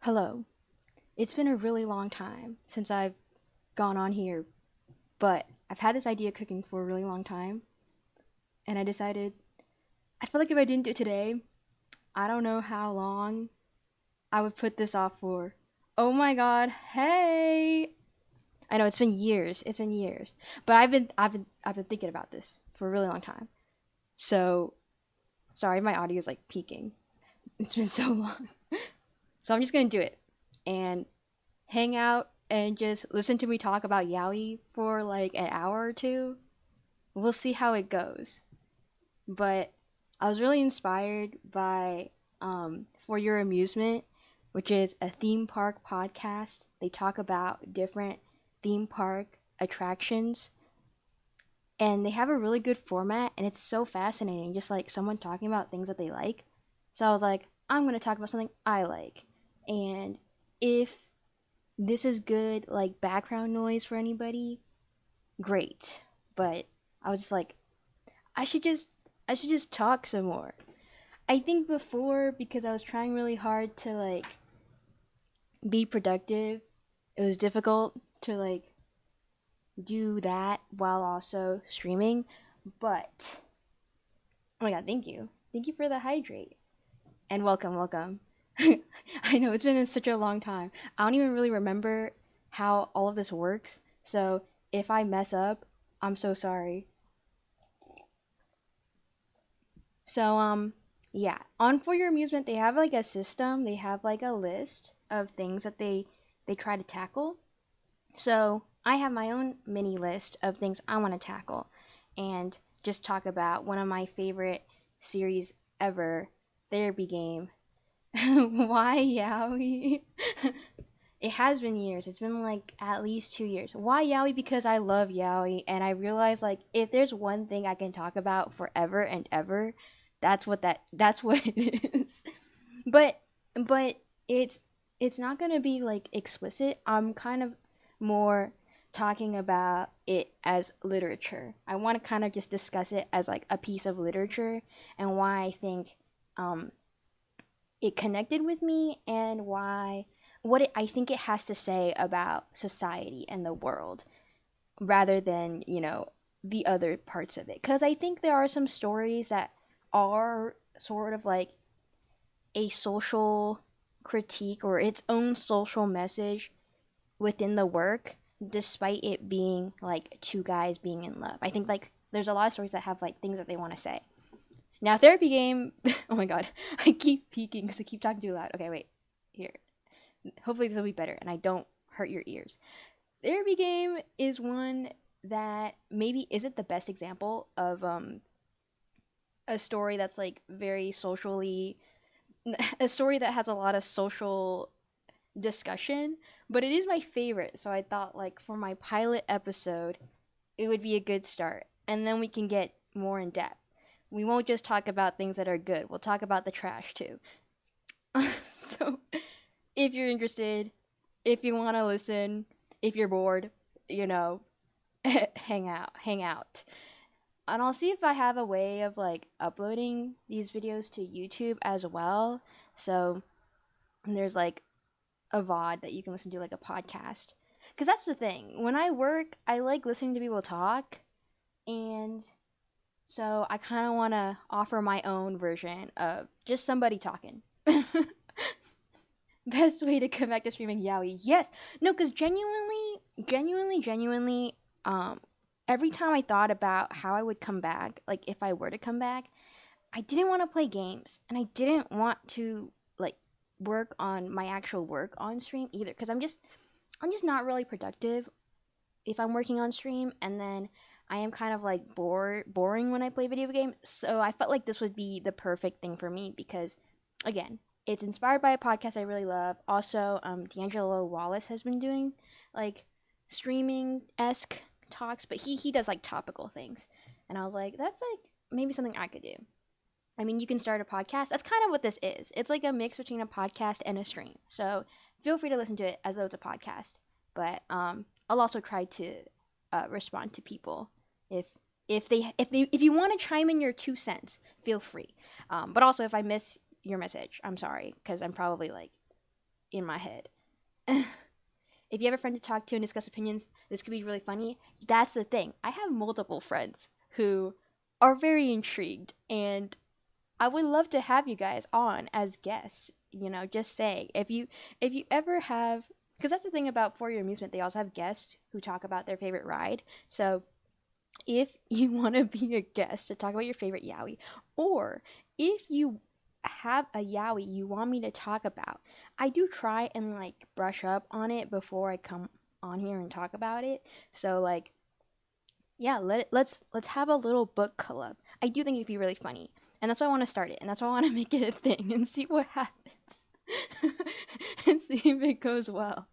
Hello. It's been a really long time since I've gone on here, but I've had this idea cooking for a really long time, and I decided I feel like if I didn't do it today, I don't know how long I would put this off for. Oh my god, hey! I know it's been years. It's been years. But I've been thinking about this for a really long time. So, sorry my audio is like peaking. It's been so long. So I'm just going to do it. And hang out and just listen to me talk about yaoi for like an hour or two. We'll see how it goes. But I was really inspired by For Your Amusement, which is a theme park podcast. They talk about different theme park attractions and they have a really good format and it's so fascinating just like someone talking about things that they like. So I was like, I'm going to talk about something I like. And if this is good like background noise for anybody, great. But I was just like, I should just I should just talk some more. I think before because I was trying really hard to like be productive, it was difficult to like do that while also streaming. But oh my god, thank you. Thank you for the hydrate. And welcome, welcome. I know it's been such a long time. I don't even really remember how all of this works. So if I mess up, I'm so sorry. So yeah, on For Your Amusement, they have like a system. They have like a list of things that they try to tackle. So I have my own mini list of things I want to tackle, and just talk about one of my favorite series ever, Therapy Game. Why yaoi? It has been years. It's been like at least 2 years. Why yaoi? Because I love yaoi, and I realize like if there's one thing I can talk about forever and ever, that's what it is. But but it's not gonna be like explicit. I'm kind of more talking about it as literature. I want to kind of just discuss it as like a piece of literature and why I think um, it connected with me and why I think it has to say about society and the world rather than, the other parts of it. Cuz I think there are some stories that are sort of like a social critique or its own social message within the work despite it being like two guys being in love. I think like there's a lot of stories that have like things that they want to say. Now, Therapy Game, oh my god, I keep peeking because I keep talking too loud. Okay, wait, here. Hopefully, this will be better and I don't hurt your ears. Therapy Game is one that maybe isn't the best example of a story that's like very socially, a story that has a lot of social discussion, but it is my favorite. So I thought, like, for my pilot episode, it would be a good start. And then we can get more in depth. We won't just talk about things that are good, we'll talk about the trash too. So if you're interested, if you want to listen, if you're bored, you know, hang out, hang out. And I'll see if I have a way of like uploading these videos to YouTube as well. So there's like a VOD that you can listen to, like a podcast. Because that's the thing. When I work, I like listening to people talk. And so I kind of want to offer my own version of just somebody talking. Best way to come back to streaming yaoi. Yes. No, because genuinely, every time I thought about how I would come back, like if I were to come back, I didn't want to play games. And I didn't want to, like, work on my actual work on stream either. Because I'm just not really productive if I'm working on stream. And then I am kind of like boring when I play video games. So I felt like this would be the perfect thing for me because, again, it's inspired by a podcast I really love. Also, D'Angelo Wallace has been doing like streaming esque talks, but he does like topical things, and I was like, that's like maybe something I could do. I mean, you can start a podcast. That's kind of what this is. It's like a mix between a podcast and a stream. So feel free to listen to it as though it's a podcast. But I'll also try to respond to people if if you want to chime in your 2 cents, feel free. But also, if I miss your message, I'm sorry because I'm probably like in my head. If you have a friend to talk to and discuss opinions, this could be really funny. That's the thing. I have multiple friends who are very intrigued, and I would love to have you guys on as guests. Just saying. If you ever have, because that's the thing about For Your Amusement, they also have guests who talk about their favorite ride. So if you want to be a guest to talk about your favorite yaoi, or if you have a yaoi you want me to talk about, I do try and like brush up on it before I come on here and talk about it. So like, yeah, let's have a little book club. I do think it'd be really funny, and that's why I want to start it, and that's why I want to make it a thing and see what happens, and see if it goes well.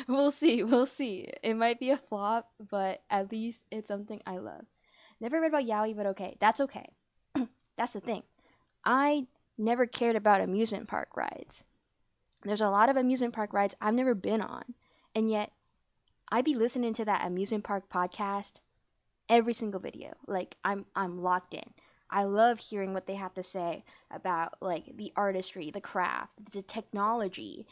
We'll see. We'll see. It might be a flop, but at least it's something I love. Never read about yaoi, but okay, that's okay. That's the thing. I never cared about amusement park rides. There's a lot of amusement park rides I've never been on, and yet I be listening to that amusement park podcast every single video. Like I'm locked in. I love hearing what they have to say about like the artistry, the craft, the technology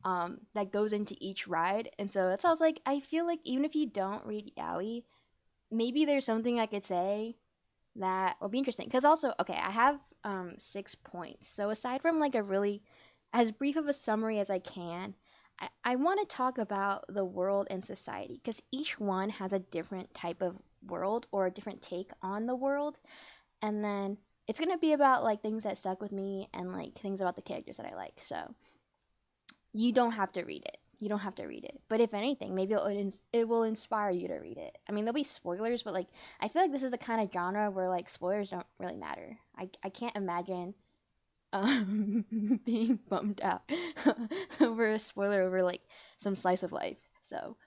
that goes into each ride. And so that's why I was like, I feel like even if you don't read yaoi, maybe there's something I could say that will be interesting. Because also, okay, I have 6 points. So aside from like a really as brief of a summary as I can, I want to talk about the world and society, because each one has a different type of world or a different take on the world. And then it's going to be about like things that stuck with me and like things about the characters that I like. So you don't have to read it. You don't have to read it. But if anything, maybe it will inspire you to read it. I mean, there'll be spoilers, but like I feel like this is the kind of genre where like spoilers don't really matter. I can't imagine being bummed out over a spoiler over like some slice of life. So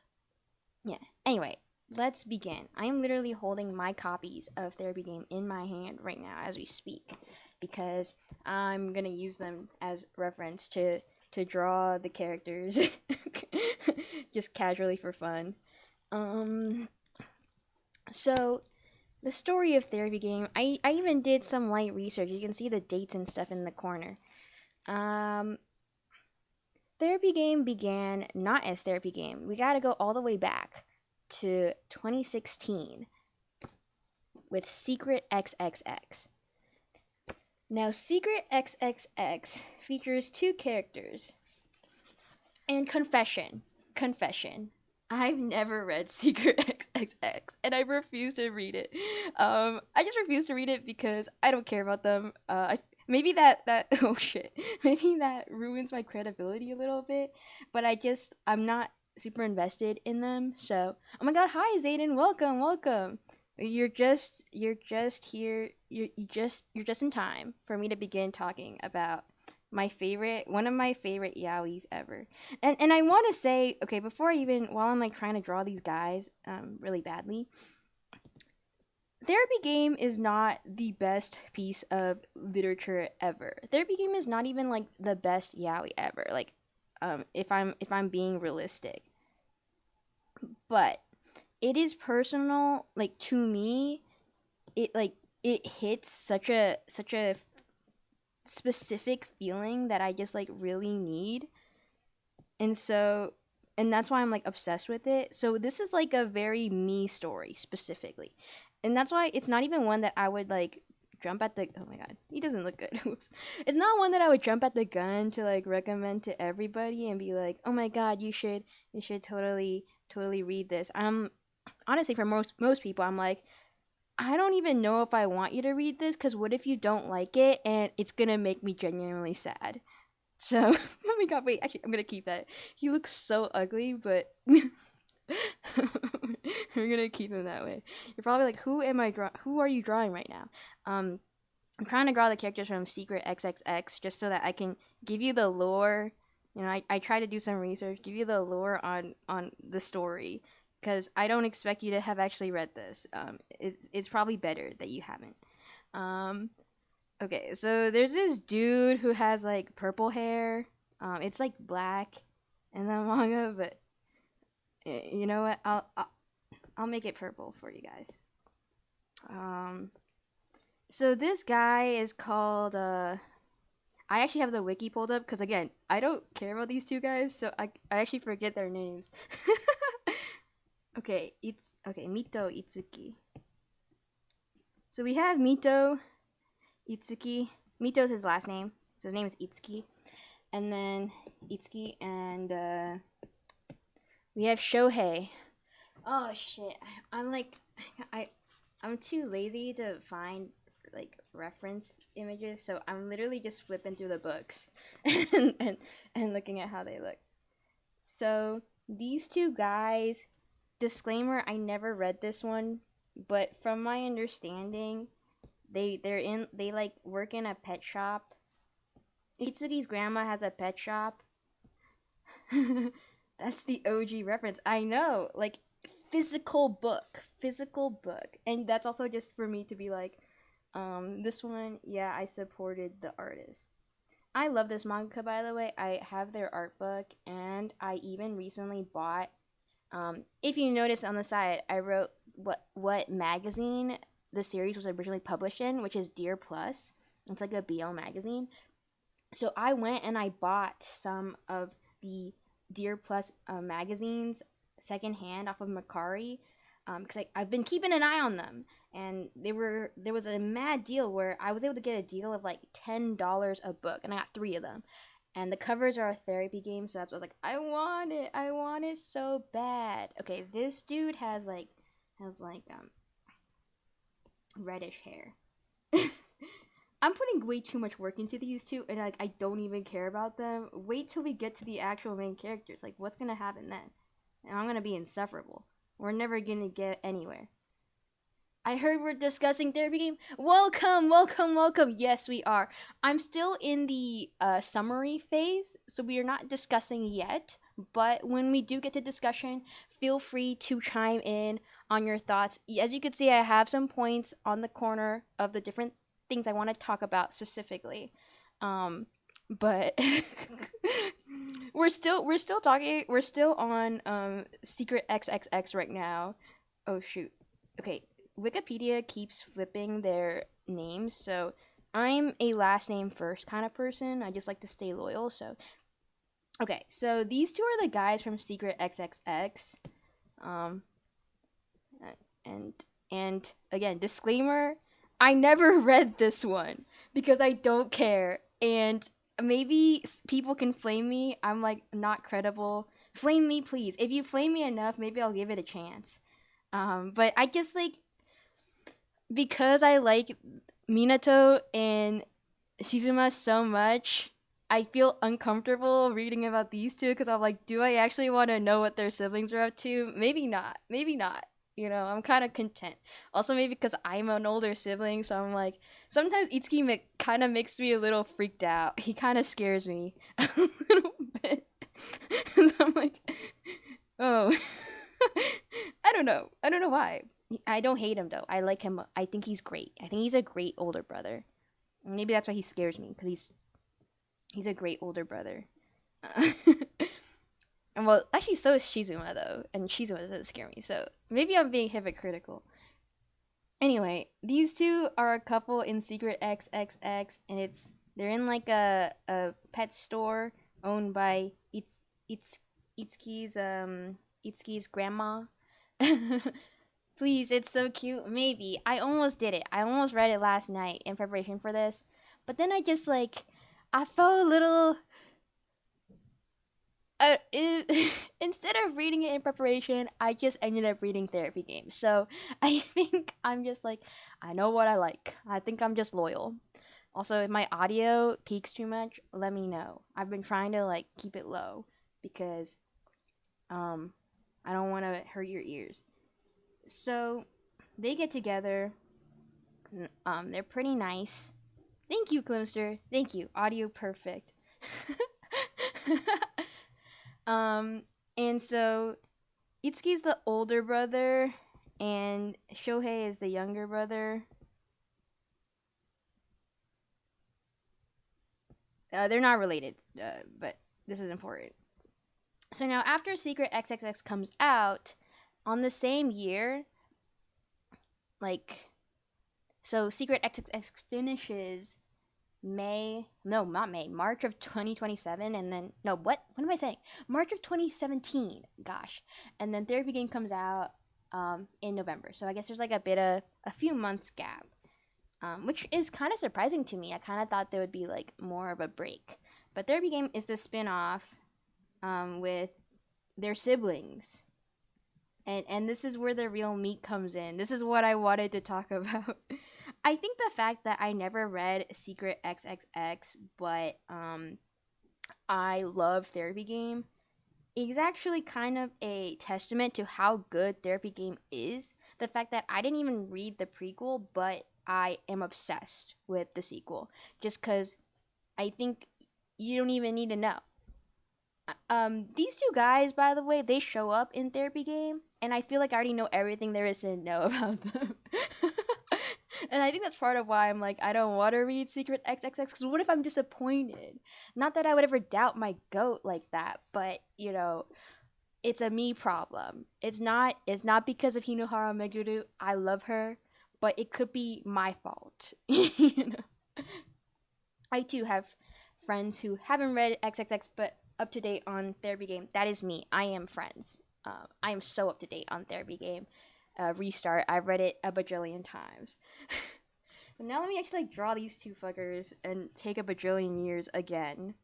yeah. Anyway, let's begin. I am literally holding my copies of Therapy Game in my hand right now as we speak, because I'm gonna use them as reference to draw the characters just casually for fun. So the story of Therapy Game, I even did some light research. You can see the dates and stuff in the corner. Therapy Game began not as Therapy Game. We gotta go all the way back to 2016 with Secret XXX. Now, Secret XXX features 2 characters. And confession. I've never read Secret XXX, and I refuse to read it. I just refuse to read it because I don't care about them. Maybe that oh shit, maybe that ruins my credibility a little bit. But I'm not super invested in them. So, oh my god, hi Zayden, welcome. You're just here. You're just in time for me to begin talking about one of my favorite yaois ever. And I want to say, okay, while I'm like trying to draw these guys really badly, Therapy Game is not the best piece of literature ever. Therapy Game is not even like the best yaoi ever. Like if I'm being realistic. But it is personal, like to me, it hits such a specific feeling that I just like really need. And that's why I'm like obsessed with it. So this is like a very me story specifically. And that's why it's not even one that I would like jump at the oh my god, he doesn't look good. Oops. It's not one that I would jump at the gun to like recommend to everybody and be like, "Oh my god, you should totally read this." Honestly, for most people, I'm like, I don't even know if I want you to read this, because what if you don't like it and it's gonna make me genuinely sad? So, oh my god, wait, actually, I'm gonna keep that. He looks so ugly, but we're gonna keep him that way. You're probably like, who are you drawing right now? I'm trying to draw the characters from Secret XXX just so that I can give you the lore. I try to do some research, give you the lore on the story, because I don't expect you to have actually read this. It's probably better that you haven't. Okay, so there's this dude who has like purple hair. It's like black in the manga, but you know what? I'll make it purple for you guys. So this guy is called I actually have the wiki pulled up because again, I don't care about these two guys, so I actually forget their names. Okay, it's okay, Mito Itsuki. So we have Mito Itsuki. Mito's his last name. So his name is Itsuki. And then Itsuki and we have Shohei. Oh shit. I'm like I'm too lazy to find like reference images, so I'm literally just flipping through the books and looking at how they look. So these two guys, disclaimer, I never read this one, but from my understanding, they like work in a pet shop. Itsuki's grandma has a pet shop. That's the OG reference. I know, like physical book, and that's also just for me to be like, this one, yeah, I supported the artist. I love this manga, by the way. I have their art book, and I even recently bought. If you notice on the side, I wrote what magazine the series was originally published in, which is Dear Plus. It's like a BL magazine. So I went and I bought some of the Dear Plus magazines secondhand off of Mercari, because I've been keeping an eye on them, and there was a mad deal where I was able to get a deal of like $10 a book, and I got 3 of them. And the covers are a therapy game, so I was like, I want it so bad. Okay, this dude has reddish hair. I'm putting way too much work into these two, and like I don't even care about them. Wait till we get to the actual main characters. Like, what's gonna happen then? And I'm gonna be insufferable. We're never gonna get anywhere. I heard we're discussing therapy game. Welcome, welcome, welcome. Yes, we are. I'm still in the summary phase, so we are not discussing yet. But when we do get to discussion, feel free to chime in on your thoughts. As you can see, I have some points on the corner of the different things I want to talk about specifically. But we're still talking. We're still on Secret XXX right now. Oh shoot. Okay. Wikipedia keeps flipping their names, so I'm a last name first kind of person. I just like to stay loyal. So, okay, so these two are the guys from Secret XXX, and again, disclaimer: I never read this one because I don't care, and maybe people can flame me. I'm like not credible. Flame me, please. If you flame me enough, maybe I'll give it a chance. But I guess like, because I like Minato and Shizuma so much, I feel uncomfortable reading about these two because I'm like, do I actually want to know what their siblings are up to? Maybe not. Maybe not. You know, I'm kind of content. Also, maybe because I'm an older sibling, so I'm like, sometimes Itsuki kind of makes me a little freaked out. He kind of scares me a little bit. So I'm like, oh. I don't know. I don't know why. I don't hate him though. I like him. I think he's great. I think he's a great older brother. Maybe that's why he scares me, because he's a great older brother. And well, actually, so is Shizuma though, and Shizuma doesn't scare me. So maybe I'm being hypocritical. Anyway, these two are a couple in Secret XXX, and they're in like a pet store owned by Itsuki's grandma. Please, it's so cute. Maybe. I almost did it. I almost read it last night in preparation for this. But then I just like, I felt a little. Instead of reading it in preparation, I just ended up reading therapy games. So I think I'm just like, I know what I like. I think I'm just loyal. Also, if my audio peaks too much, let me know. I've been trying to like keep it low because I don't want to hurt your ears. So they get together. They're pretty nice. Thank you, Glimster. Thank you. Audio perfect. And so Itsuki's the older brother, and Shohei is the younger brother. They're not related, but this is important. So now, after Secret XXX comes out, on the same year, like, so Secret XXX finishes no, not May, March of 2027, and then, no, what am I saying? March of 2017, gosh. And then Therapy Game comes out in November. So I guess there's like a few months gap, which is kind of surprising to me. I kind of thought there would be like more of a break. But Therapy Game is the spin off with their siblings. And this is where the real meat comes in. This is what I wanted to talk about. I think the fact that I never read Secret XXX, but I love Therapy Game is actually kind of a testament to how good Therapy Game is. The fact that I didn't even read the prequel, but I am obsessed with the sequel. Just because I think you don't even need to know. These two guys, by the way, they show up in Therapy Game, and I feel like I already know everything there is to know about them. And I think that's part of why I'm like, I don't want to read Secret XXX, because what if I'm disappointed? Not that I would ever doubt my goat like that, but, you know, it's a me problem. It's not because of Hinohara Meguru. I love her, but it could be my fault. You know? I too have friends who haven't read XXX, but up to date on Therapy Game. That is me. I am friends. I am so up to date on Therapy Game. Restart. I've read it a bajillion times. But now let me actually like, draw these two fuckers and take a bajillion years again.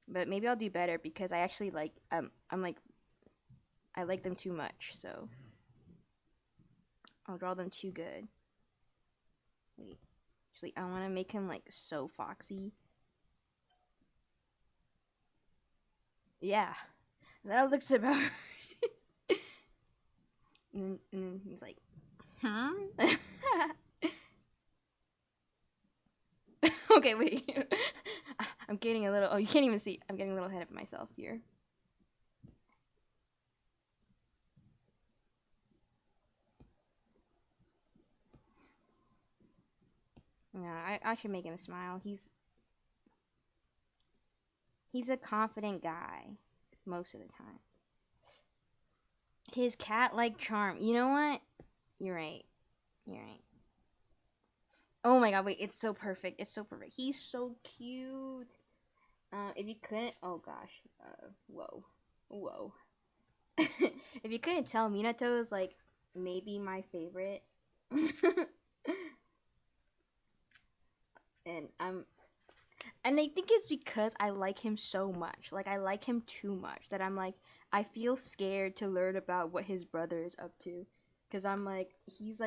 But maybe I'll do better because I actually like I like them too much, so I'll draw them too good. Wait. Actually, I want to make him like so foxy. Yeah, that looks about right. And then he's like, huh? Okay, wait. I'm getting a little, oh, you can't even see. I'm getting a little ahead of myself here. Yeah, I should make him smile. He's a confident guy most of the time. His cat-like charm. You know what? You're right. You're right. Oh my god, wait, it's so perfect. It's so perfect. He's so cute. If you couldn't, oh gosh. Whoa. Whoa. If you couldn't tell, Minato is like maybe my favorite. and I think it's because I like him so much. Like I like him too much that I'm like I feel scared to learn about what his brother is up to, cuz I'm like he's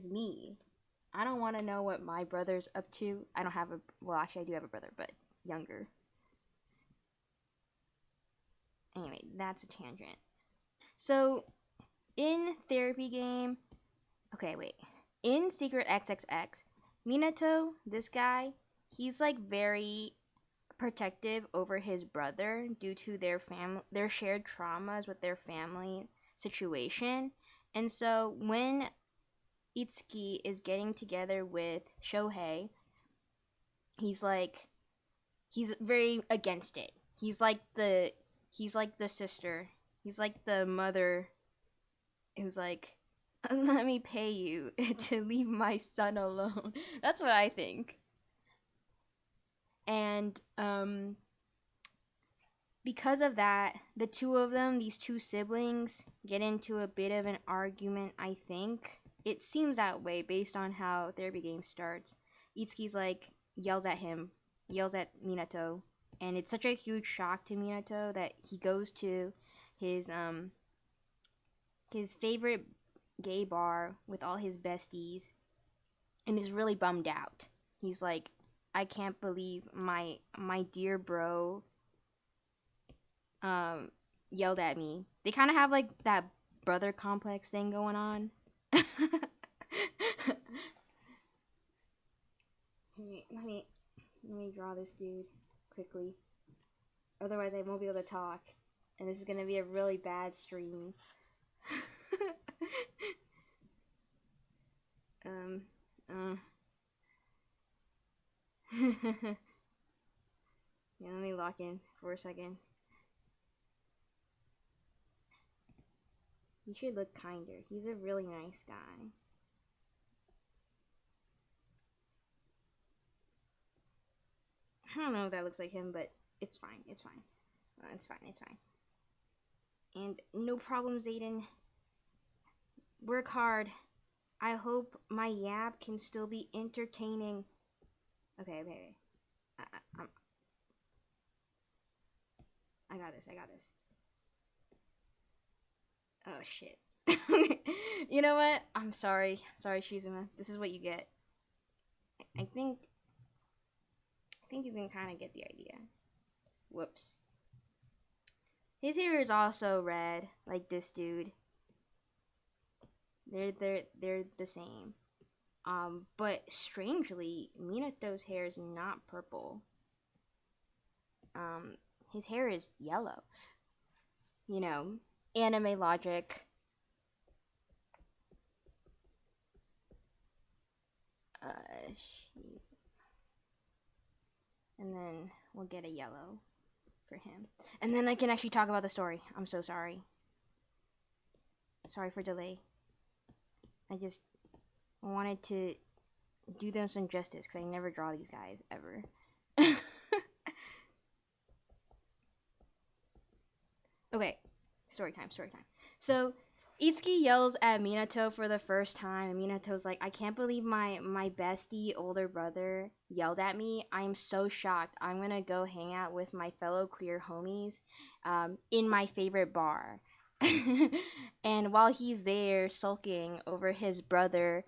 me. I don't want to know what my brother's up to. I don't have a well, actually I do have a brother, but younger. Anyway, that's a tangent. So, in Therapy Game, okay, wait. In Secret XXX, Minato, this guy, he's like very protective over his brother due to their shared traumas with their family situation. And so when Itsuki is getting together with Shohei, he's very against it. He's like the sister. He's like the mother who's like, let me pay you to leave my son alone. That's what I think. And because of that, the two of them, these two siblings, get into a bit of an argument, I think. It seems that way based on how Therapy Game starts. Itsuki's like, yells at Minato, and it's such a huge shock to Minato that he goes to his favorite gay bar with all his besties and is really bummed out. He's like, I can't believe my dear bro yelled at me. They kind of have like that brother complex thing going on. Let me draw this dude quickly. Otherwise I won't be able to talk. And this is gonna be a really bad stream. Yeah, let me lock in for a second. He should look kinder. He's a really nice guy. I don't know if that looks like him, but it's fine. It's fine. It's fine. It's fine. And no problem, Zayden. Work hard. I hope my yap can still be entertaining. Okay. I got this. I got this. Oh shit. You know what? I'm sorry. Sorry, Shizuma. This is what you get. I think you can kind of get the idea. Whoops. His hair is also red, like this dude. They're the same. But strangely, Minato's hair is not purple. His hair is yellow. You know, anime logic. And then we'll get a yellow for him. And then I can actually talk about the story. I'm so sorry. Sorry for delay. I just wanted to do them some justice because I never draw these guys ever. Okay, story time. So Itsuki yells at Minato for the first time, and Minato's like, I can't believe my bestie older brother yelled at me. I'm so shocked. I'm gonna go hang out with my fellow queer homies in my favorite bar. And while he's there sulking over his brother,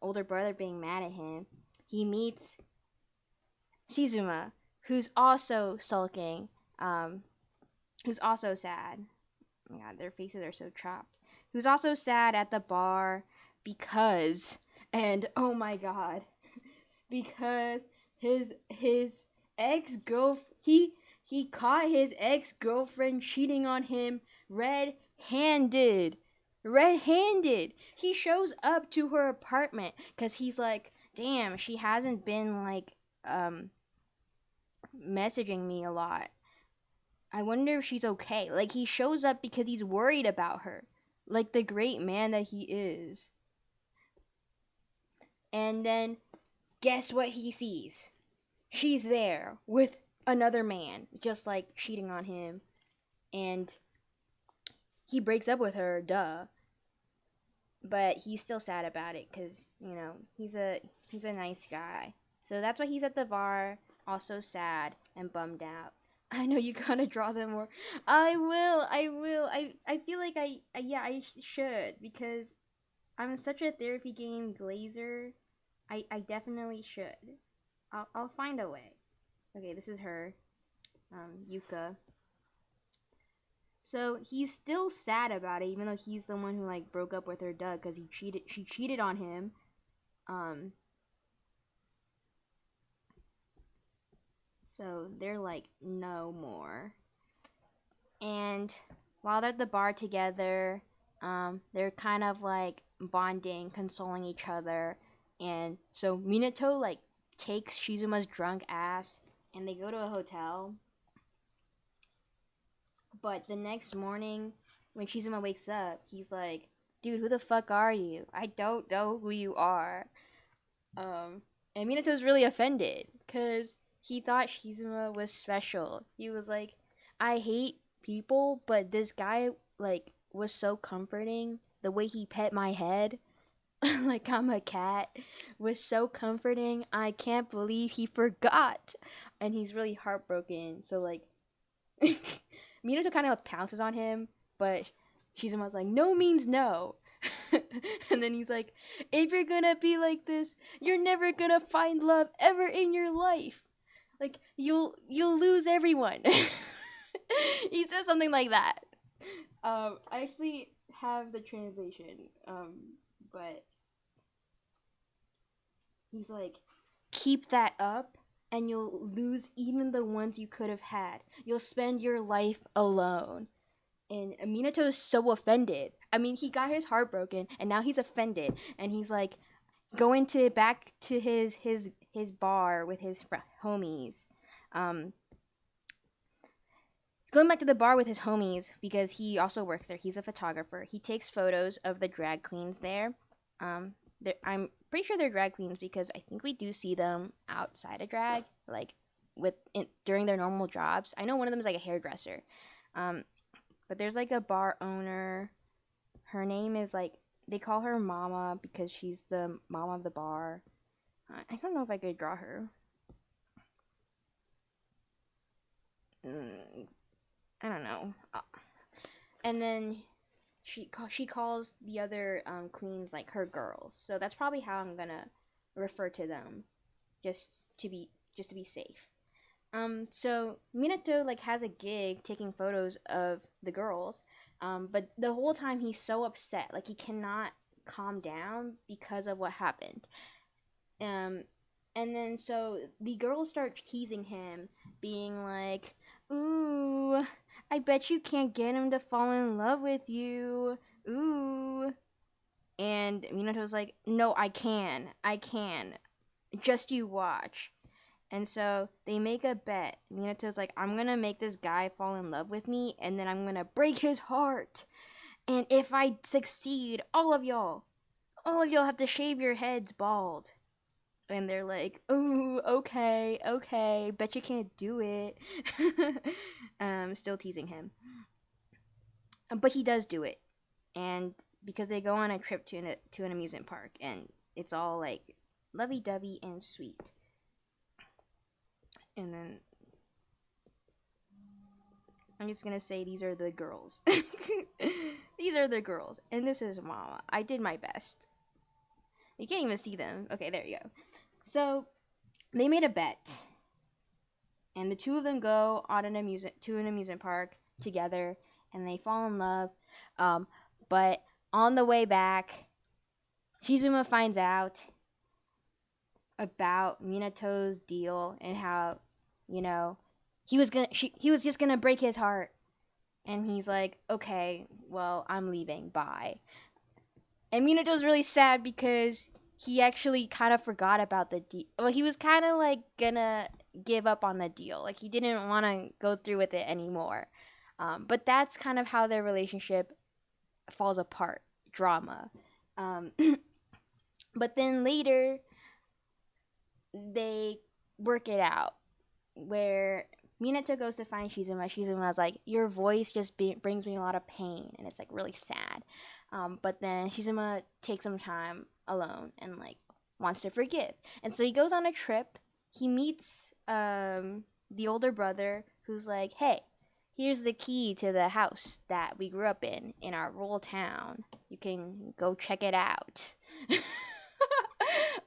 older brother being mad at him, he meets Shizuma, who's also sulking, who's also sad. Oh my god, their faces are so chopped. Who's also sad at the bar because, and oh my god, because his ex-girlfriend, he caught his ex-girlfriend cheating on him red-handed. He shows up to her apartment because he's like, damn, she hasn't been like messaging me a lot. I wonder if she's okay. Like, he shows up because he's worried about her, like the great man that he is. And then guess what he sees? She's there with another man, just like cheating on him. And he breaks up with her, duh. But he's still sad about it because, you know, he's a nice guy. So that's why he's at the bar, also sad and bummed out. I know you gotta draw them more. I will. I feel like I should because I'm such a therapy game glazer. I definitely should. I'll find a way. Okay, this is her, Yuka. So he's still sad about it, even though he's the one who like broke up with her, because she cheated on him. So they're like no more. And while they're at the bar together, they're kind of like bonding, consoling each other. And so Minato like takes Shizuma's drunk ass and they go to a hotel. But the next morning, when Shizuma wakes up, he's like, dude, who the fuck are you? I don't know who you are. And Minato's really offended, because he thought Shizuma was special. He was like, I hate people, but this guy, like, was so comforting. The way he pet my head, like I'm a cat, was so comforting. I can't believe he forgot. And he's really heartbroken. So, like, Minato kind of pounces on him, but Shizuma's like, no means no. And then he's like, if you're gonna be like this, you're never gonna find love ever in your life. Like, you'll lose everyone. He says something like that. I actually have the translation, but he's like, keep that up and you'll lose even the ones you could have had. You'll spend your life alone. And Minato is so offended. I mean, he got his heart broken, and now he's offended. And he's like, going back to his bar with his homies. Going back to the bar with his homies because he also works there. He's a photographer. He takes photos of the drag queens there. I'm pretty sure they're drag queens because I think we do see them outside of drag, like during their normal jobs. I know one of them is like a hairdresser, um, but there's like a bar owner. Her name is like they call her Mama because she's the mama of the bar. I don't know if I could draw her. I don't know. And then she calls the other queens like her girls. So that's probably how I'm gonna refer to them, just to be safe. So Minato like has a gig taking photos of the girls, but the whole time he's so upset, like he cannot calm down because of what happened. Um, and then so the girls start teasing him, being like, "Ooh, I bet you can't get him to fall in love with you. Ooh." And Minato's like, "No, I can. Just you watch." And so they make a bet. Minato's like, "I'm gonna make this guy fall in love with me, and then I'm gonna break his heart. And if I succeed, all of y'all have to shave your heads bald." And they're like, "Oh, okay, okay. Bet you can't do it." Still teasing him, but he does do it, and because they go on a trip to an amusement park, and it's all like lovey-dovey and sweet. And then I'm just gonna say these are the girls. These are the girls, and this is Mama. I did my best. You can't even see them. Okay, there you go. So they made a bet, and the two of them go on an amusement park together, and they fall in love. But on the way back, Shizuma finds out about Minato's deal and how, he was just gonna break his heart, and he's like, "Okay, well, I'm leaving. Bye." And Minato's really sad because he actually kind of forgot about the deal. Well, he was kind of like gonna give up on the deal. Like he didn't want to go through with it anymore. But that's kind of how their relationship falls apart. Drama. Um, but then later, they work it out where Minato goes to find Shizuma. Shizuma's like, "Your voice just brings me a lot of pain," and it's like really sad. But then Shizuma takes some time alone and like wants to forgive, and so he goes on a trip. He meets the older brother who's like, "Hey, here's the key to the house that we grew up in our rural town. You can go check it out."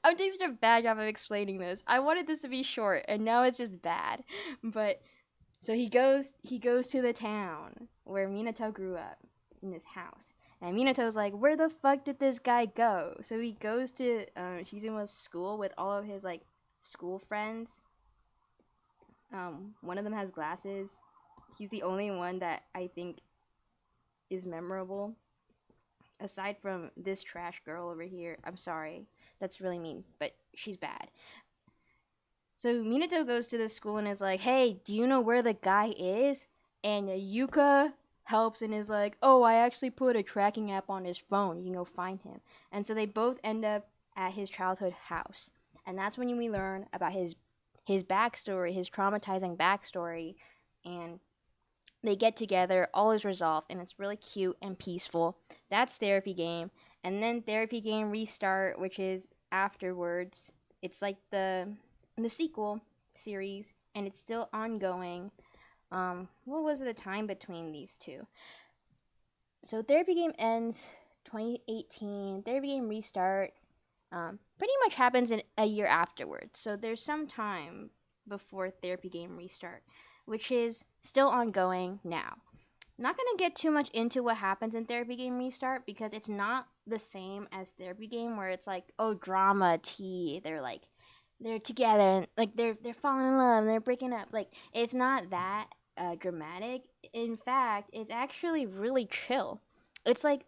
I'm doing such a bad job of explaining this. I wanted this to be short, and now it's just bad. But so he goes to the town where Minato grew up in this house, and Minato's like, "Where the fuck did this guy go?" So he goes to Shizuma's school with all of his like school friends. One of them has glasses. He's the only one that I think is memorable, aside from this trash girl over here. I'm sorry. That's really mean, but she's bad. So Minato goes to the school and is like, "Hey, do you know where the guy is?" And Yuka helps and is like, "Oh, I actually put a tracking app on his phone. You can go find him." And so they both end up at his childhood house. And that's when we learn about his backstory, his traumatizing backstory. And they get together, all is resolved, and it's really cute and peaceful. That's Therapy Game. And then Therapy Game Restart, which is afterwards. It's like the sequel series, and it's still ongoing. What was the time between these two? So Therapy Game ends 2018. Therapy Game Restart pretty much happens in a year afterwards. So there's some time before Therapy Game Restart, which is still ongoing now. Not going to get too much into what happens in Therapy Game Restart because it's not the same as Therapy Game where it's like, oh, drama, tea. They're together and like they're falling in love and they're breaking up. Like it's not that dramatic. In fact, it's actually really chill. It's like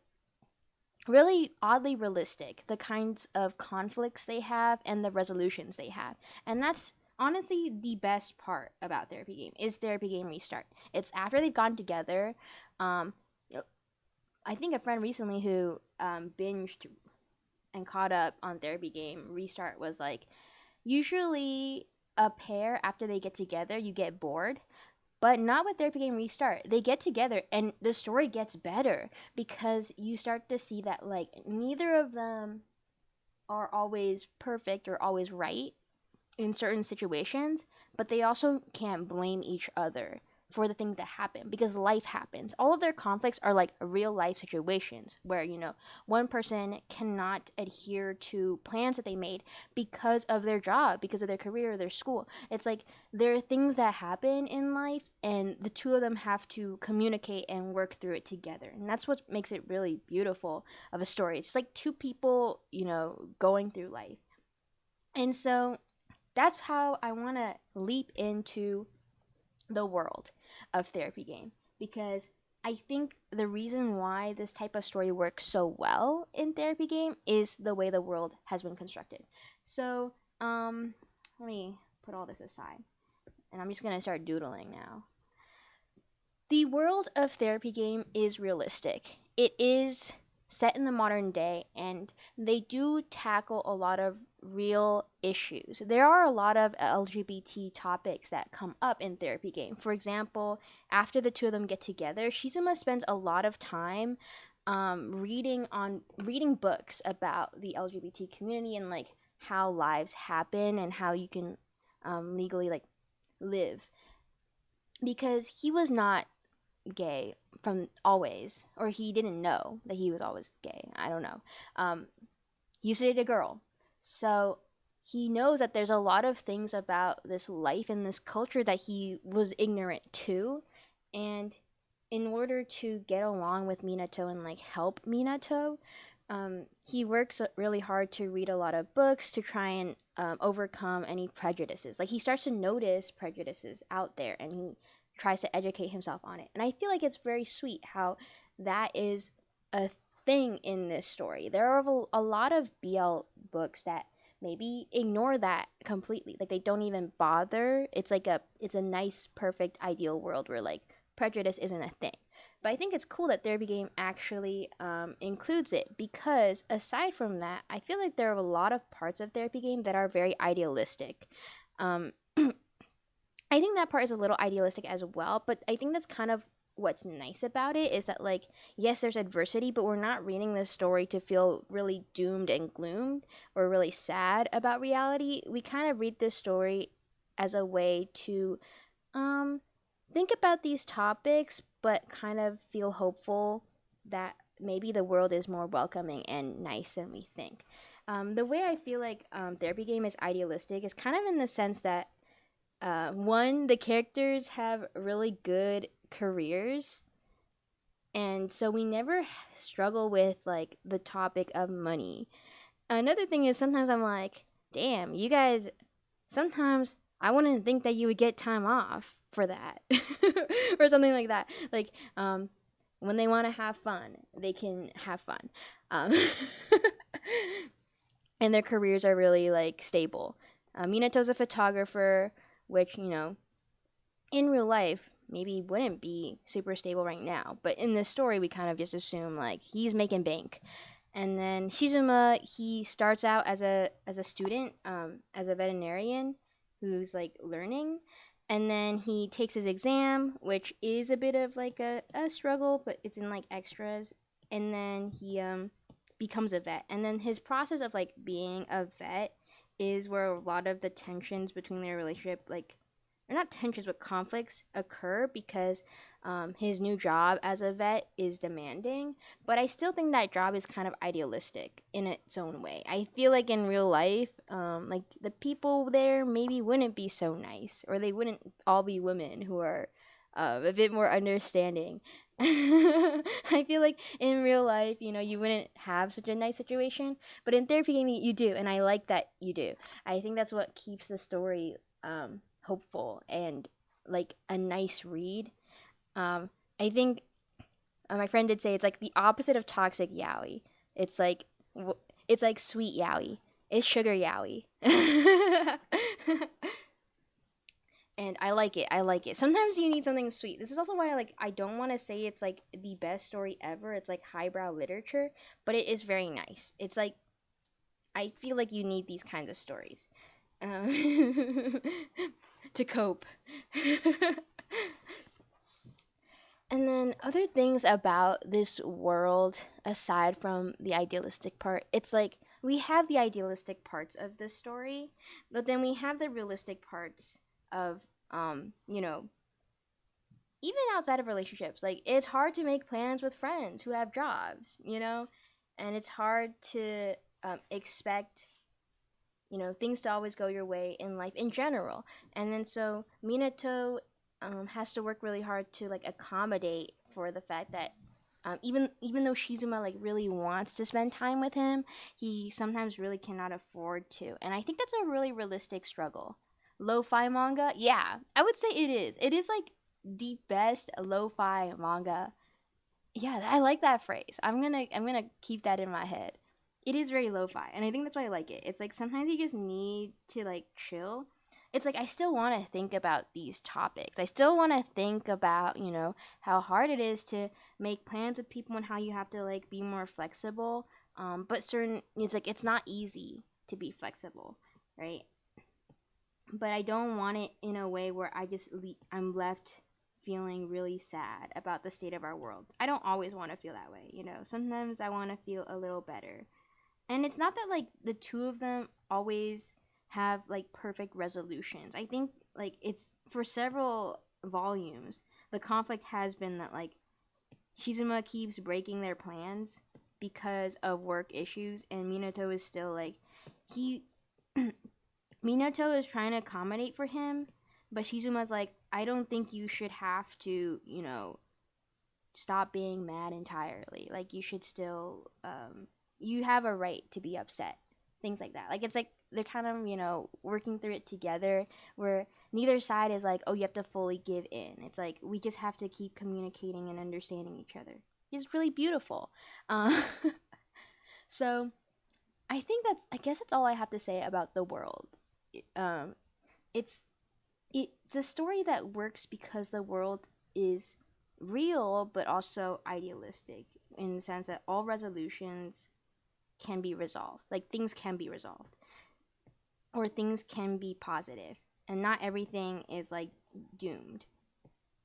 really oddly realistic, the kinds of conflicts they have and the resolutions they have. And that's honestly the best part about Therapy Game is Therapy Game Restart. It's after they've gotten together. I think a friend recently who binged and caught up on Therapy Game Restart was like, usually a pair after they get together, you get bored. But not with Therapy Game Restart. They get together and the story gets better because you start to see that like neither of them are always perfect or always right in certain situations, but they also can't blame each other for the things that happen because life happens. All of their conflicts are like real life situations where, one person cannot adhere to plans that they made because of their job, because of their career, or their school. It's like there are things that happen in life and the two of them have to communicate and work through it together. And that's what makes it really beautiful of a story. It's just like two people, going through life. And so that's how I want to leap into the world of Therapy Game because I think the reason why this type of story works so well in Therapy Game is the way the world has been constructed. So, let me put all this aside and I'm just going to start doodling now. The world of Therapy Game is realistic. It is set in the modern day and they do tackle a lot of real issues. There are a lot of LGBT topics that come up in Therapy Game. For example, after the two of them get together, Shizuma spends a lot of time reading books about the LGBT community and like how lives happen and how you can legally like live, because he was not gay from always, or he didn't know that he was always gay. I don't know. He used to date a girl. So he knows that there's a lot of things about this life and this culture that he was ignorant to. And in order to get along with Minato and like help Minato, he works really hard to read a lot of books to try and overcome any prejudices. Like he starts to notice prejudices out there and he tries to educate himself on it. And I feel like it's very sweet how that is a thing in this story. There are a lot of BL books that maybe ignore that completely. Like they don't even bother. It's a nice, perfect, ideal world where like prejudice isn't a thing. But I think it's cool that Therapy Game actually includes it because aside from that, I feel like there are a lot of parts of Therapy Game that are very idealistic. I think that part is a little idealistic as well, but I think that's kind of what's nice about it is that, like, yes, there's adversity, but we're not reading this story to feel really doomed and gloomed or really sad about reality. We kind of read this story as a way to think about these topics, but kind of feel hopeful that maybe the world is more welcoming and nice than we think. The way I feel like Therapy Game is idealistic is kind of in the sense that one, the characters have really good careers, and so we never struggle with like the topic of money. Another thing is sometimes I'm like, damn, you guys, sometimes I wouldn't think that you would get time off for that or something like that. Like when they want to have fun, they can have fun, and their careers are really like stable. Minato's a photographer, which, in real life maybe wouldn't be super stable right now, but in this story we kind of just assume like he's making bank. And then Shizuma, he starts out as a student, as a veterinarian who's like learning, and then he takes his exam, which is a bit of like a struggle, but it's in like extras, and then he becomes a vet. And then his process of like being a vet is where a lot of the tensions between their relationship, like, or not tensions, but conflicts occur because his new job as a vet is demanding. But I still think that job is kind of idealistic in its own way. I feel like in real life, like the people there maybe wouldn't be so nice, or they wouldn't all be women who are a bit more understanding. I feel like in real life, you wouldn't have such a nice situation, but in Therapy Game, you do, and I like that you do. I think that's what keeps the story hopeful and like a nice read. I think my friend did say it's like the opposite of toxic yaoi. It's like sweet yaoi. It's sugar yaoi. And I like it. Sometimes you need something sweet. This is also why I don't want to say it's like the best story ever. It's like highbrow literature, but it is very nice. It's like I feel like you need these kinds of stories. um, to cope. And then other things about this world aside from the idealistic part, it's like we have the idealistic parts of this story, but then we have the realistic parts of you know, even outside of relationships. Like it's hard to make plans with friends who have jobs, you know? And it's hard to expect, you know, things to always go your way in life in general. And then so Minato has to work really hard to like accommodate for the fact that even though Shizuma like really wants to spend time with him, he sometimes really cannot afford to. And I think that's a really realistic struggle. Lo-fi manga, yeah, I would say it is. It is like the best lo-fi manga. Yeah, I like that phrase. I'm gonna keep that in my head. It is very lo-fi, and I think that's why I like it. It's like sometimes you just need to like chill. It's like I still want to think about these topics. I still want to think about, you know, how hard it is to make plans with people and how you have to like be more flexible. But certain it's like it's not easy to be flexible, right? But I don't want it in a way where I'm left feeling really sad about the state of our world. I don't always want to feel that way, you know. Sometimes I want to feel a little better. And it's not that like the two of them always have like perfect resolutions. I think like it's for several volumes the conflict has been that like Shizuma keeps breaking their plans because of work issues and Minato is still like he Minato is trying to accommodate for him, but Shizuma's like, I don't think you should have to, you know, stop being mad entirely. Like, you should still, you have a right to be upset. Things like that. Like, it's like they're kind of, you know, working through it together where neither side is like, oh, you have to fully give in. It's like, we just have to keep communicating and understanding each other. It's really beautiful. Uh, so, I guess that's all I have to say about the world. Um, it's it's a story that works because the world is real but also idealistic in the sense that all resolutions can be resolved. Like things can be resolved or things can be positive and not everything is like doomed.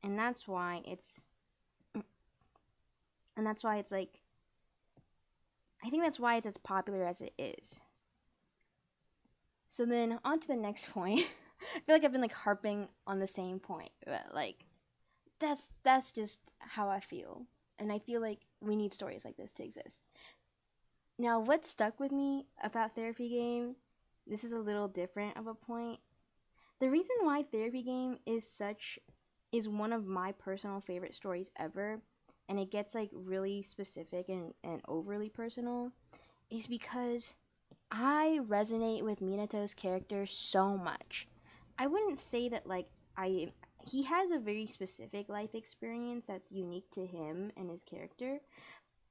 And that's why it's like I think that's why it's as popular as it is. So then on to the next point. I feel like I've been like harping on the same point, but like that's just how I feel. And I feel like we need stories like this to exist. Now, what stuck with me about Therapy Game, this is a little different of a point. The reason why Therapy Game is one of my personal favorite stories ever, and it gets like really specific and overly personal, is because I resonate with Minato's character so much. I wouldn't say that like I he has a very specific life experience that's unique to him and his character,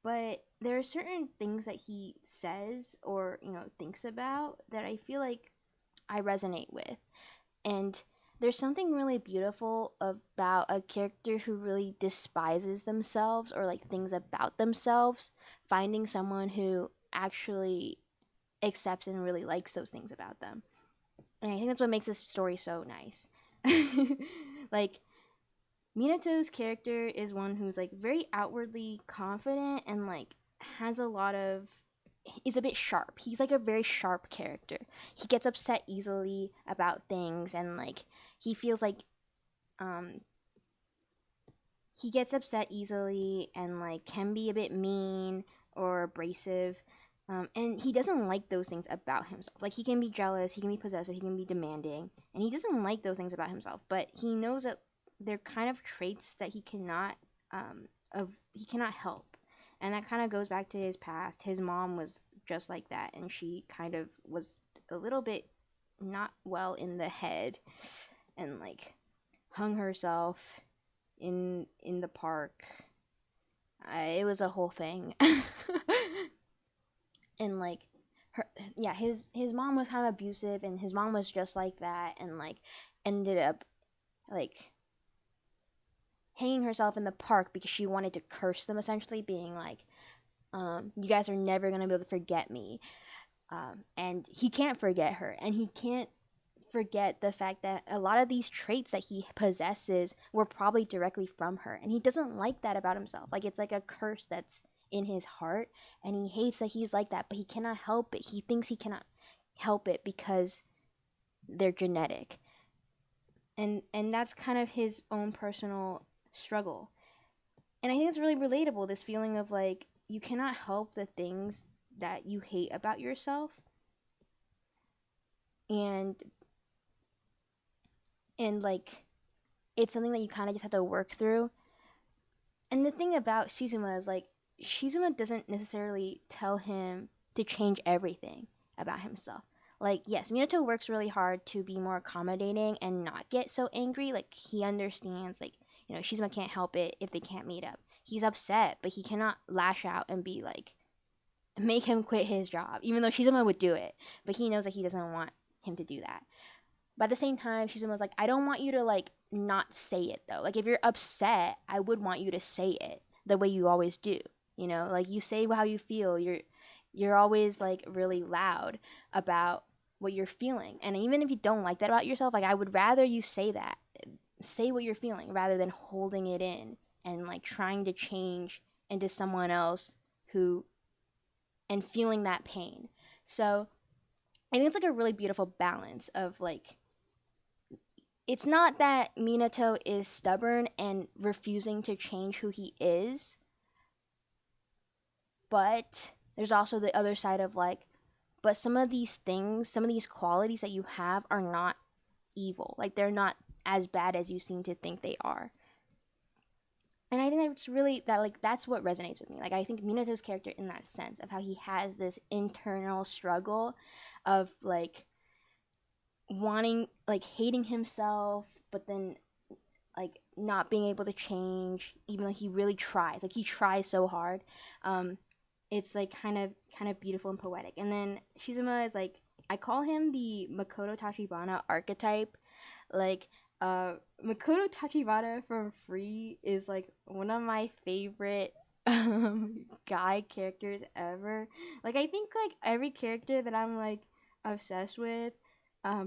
but there are certain things that he says or, you know, thinks about that I feel like I resonate with. And there's something really beautiful about a character who really despises themselves or like things about themselves, finding someone who actually accepts and really likes those things about them. And I think that's what makes this story so nice. Like Minato's character is one who's like very outwardly confident and like has a lot of is a bit sharp. He's like a very sharp character. He gets upset easily about things and like he feels like um he gets upset easily and like can be a bit mean or abrasive. And he doesn't like those things about himself. Like he can be jealous, he can be possessive, he can be demanding, and he doesn't like those things about himself. But he knows that they're kind of traits that he cannot help, and that kind of goes back to his past. His mom was just like that, and she kind of was a little bit not well in the head, and like hung herself in the park. It was a whole thing. And like her yeah his mom was kind of abusive and his mom was just like that and like ended up like hanging herself in the park because she wanted to curse them, essentially being like you guys are never gonna be able to forget me. And he can't forget her and he can't forget the fact that a lot of these traits that he possesses were probably directly from her, and he doesn't like that about himself. Like, it's like a curse that's in his heart, and he hates that he's like that, but he cannot help it. He thinks he cannot help it because they're genetic. And that's kind of his own personal struggle. And I think it's really relatable, this feeling of like, you cannot help the things that you hate about yourself. And like, it's something that you kind of just have to work through. And the thing about Shizuma is like, Shizuma doesn't necessarily tell him to change everything about himself. Like, yes, Minato works really hard to be more accommodating and not get so angry. Like, he understands, like, you know, Shizuma can't help it if they can't meet up. He's upset, but he cannot lash out and be like, make him quit his job, even though Shizuma would do it. But he knows that he doesn't want him to do that. But at the same time, Shizuma's like, I don't want you to, like, not say it, though. Like, if you're upset, I would want you to say it the way you always do. You know, like, you say how you feel. You're always, like, really loud about what you're feeling. And even if you don't like that about yourself, like, I would rather you say that. Say what you're feeling rather than holding it in and, like, trying to change into someone else who, and feeling that pain. So I think it's, like, a really beautiful balance of, like, it's not that Minato is stubborn and refusing to change who he is, but there's also the other side of, like, but some of these things, some of these qualities that you have are not evil. Like, they're not as bad as you seem to think they are. And I think that's really, that, like, that's what resonates with me. Like, I think Minato's character, in that sense of how he has this internal struggle of, like, wanting, like, hating himself, but then, like, not being able to change, even though he really tries. Like, he tries so hard. It's, like, kind of beautiful and poetic. And then Shizuma is, like, I call him the Makoto Tachibana archetype. Like, Makoto Tachibana from Free is, like, one of my favorite guy characters ever. Like, I think, like, every character that I'm, like, obsessed with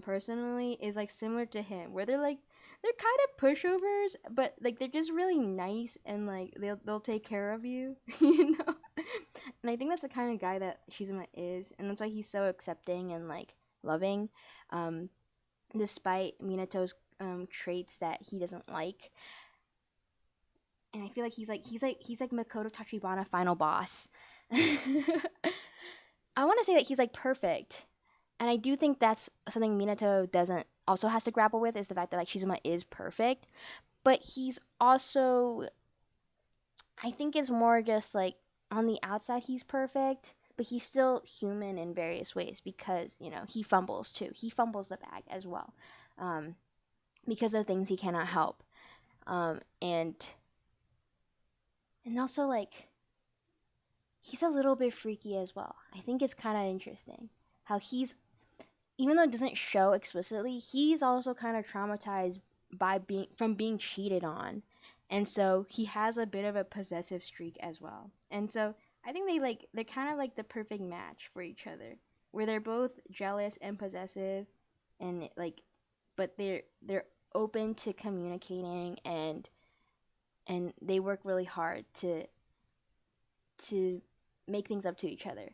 personally is, like, similar to him, where they're kind of pushovers, but, like, they're just really nice, and, like, they'll take care of you, you know. And I think that's the kind of guy that Shizuma is, and that's why he's so accepting and, like, loving, despite Minato's traits that he doesn't like. And I feel like he's like Makoto Tachibana final boss. I want to say that he's, like, perfect. And I do think that's something Minato doesn't also has to grapple with, is the fact that, like, Shizuma is perfect. But he's also, I think it's more just, like, on the outside he's perfect, but he's still human in various ways because, you know, he fumbles too. He fumbles the bag as well, because of things he cannot help. And also, like, he's a little bit freaky as well. I think it's kind of interesting how he's, even though it doesn't show explicitly, he's also kind of traumatized by being cheated on. And so he has a bit of a possessive streak as well. And so I think they're kind of like the perfect match for each other, where they're both jealous and possessive, and, like, but they're open to communicating, and they work really hard to make things up to each other.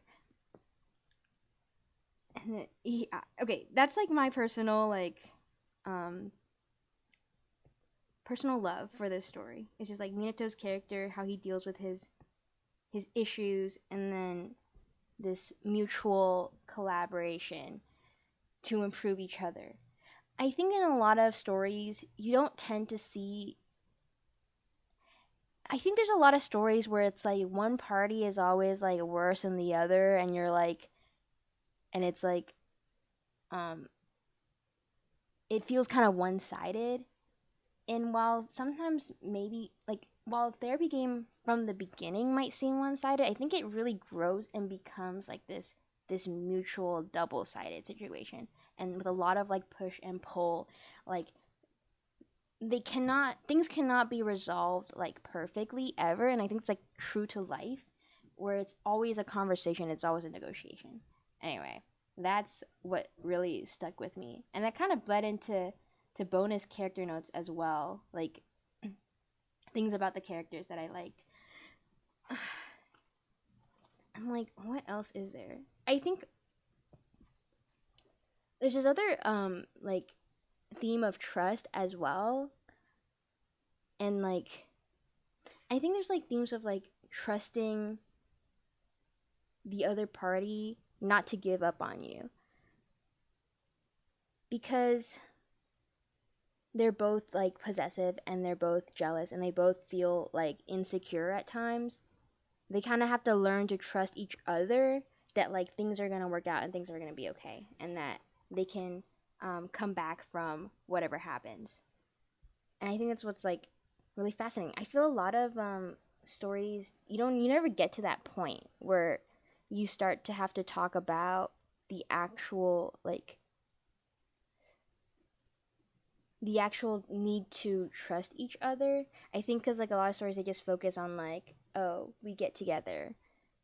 And okay, that's, like, my personal, like, personal love for this story. It's just, like, Minato's character, how he deals with his issues, and then this mutual collaboration to improve each other. I think in a lot of stories, you don't tend to see, I think there's a lot of stories where it's, like, one party is always, like, worse than the other, and you're, like, and it's, like, it feels kind of one-sided. And while sometimes maybe, like, while Therapy Game from the beginning might seem one-sided, I think it really grows and becomes, like, this mutual double-sided situation. And with a lot of, like, push and pull, like, things cannot be resolved, like, perfectly ever. And I think it's, like, true to life, where it's always a conversation, it's always a negotiation. Anyway, That's what really stuck with me, and that kind of bled into bonus character notes as well, like things about the characters that I liked. I'm like, what else is there? I think there's this other like theme of trust as well, and like I think there's like themes of like trusting the other party not to give up on you, because they're both like possessive and they're both jealous and they both feel like insecure at times. They kind of have to learn to trust each other, that like things are going to work out and things are going to be okay, and that they can come back from whatever happens. And I think that's what's like really fascinating. I feel a lot of stories, you never get to that point where you start to have to talk about the actual need to trust each other. I think because like a lot of stories, they just focus on like, oh, we get together,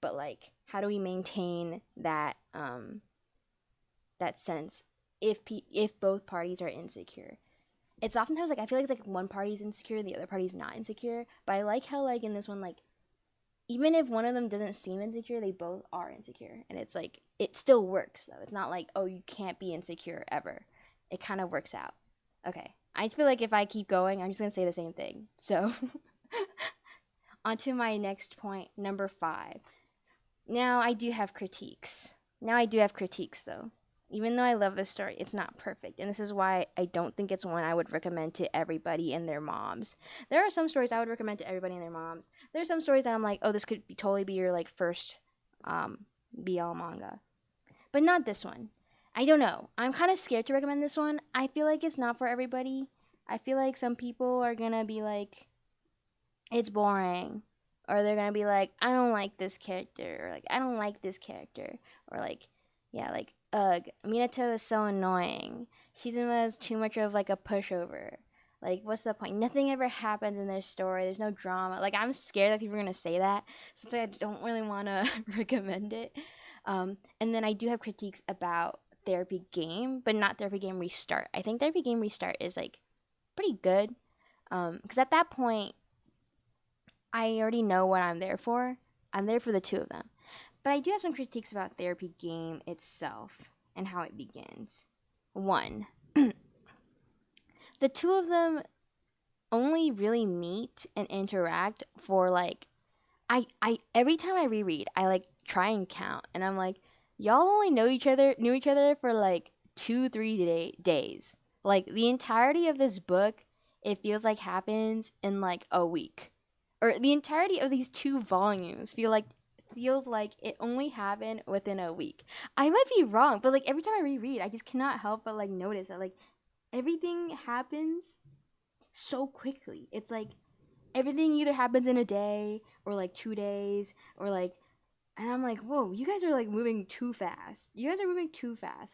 but like how do we maintain that that sense if both parties are insecure? It's oftentimes like I feel like it's like one party's insecure, the other party's not insecure. But I like how like in this one, like even if one of them doesn't seem insecure, they both are insecure, and it's like it still works though. It's not like, oh, you can't be insecure ever. It kind of works out. Okay, I feel like if I keep going, I'm just gonna say the same thing. So on to my next point, number 5. Now I do have critiques. Though. Even though I love this story, it's not perfect. And this is why I don't think it's one I would recommend to everybody and their moms. There are some stories I would recommend to everybody and their moms. There are some stories that I'm like, oh, this could totally be your like first BL manga. But not this one. I don't know. I'm kind of scared to recommend this one. I feel like it's not for everybody. I feel like some people are going to be like, it's boring. Or they're going to be like, I don't like this character. Or like, I don't like this character. Or like, yeah, like, ugh, Minato is so annoying. Shizuma is too much of like a pushover. Like, what's the point? Nothing ever happens in their story. There's no drama. Like, I'm scared that people are going to say that. So I don't really want to recommend it. And then I do have critiques about Therapy Game, but not Therapy Game Restart. I think Therapy Game Restart is like pretty good. Because at that point, I already know what I'm there for. I'm there for the two of them. But I do have some critiques about Therapy Game itself and how it begins. 1. The two of them only really meet and interact for like I every time I reread, I like try and count, and I'm like, y'all only knew each other for like 2-3 days. Like the entirety of this book, it feels like happens in like a week. Or the entirety of these 2 volumes feels like it only happened within a week. I might be wrong, but like every time I reread, I just cannot help but like notice that like everything happens so quickly. It's like everything either happens in a day or like 2 days or like, and I'm like, whoa, you guys are like moving too fast.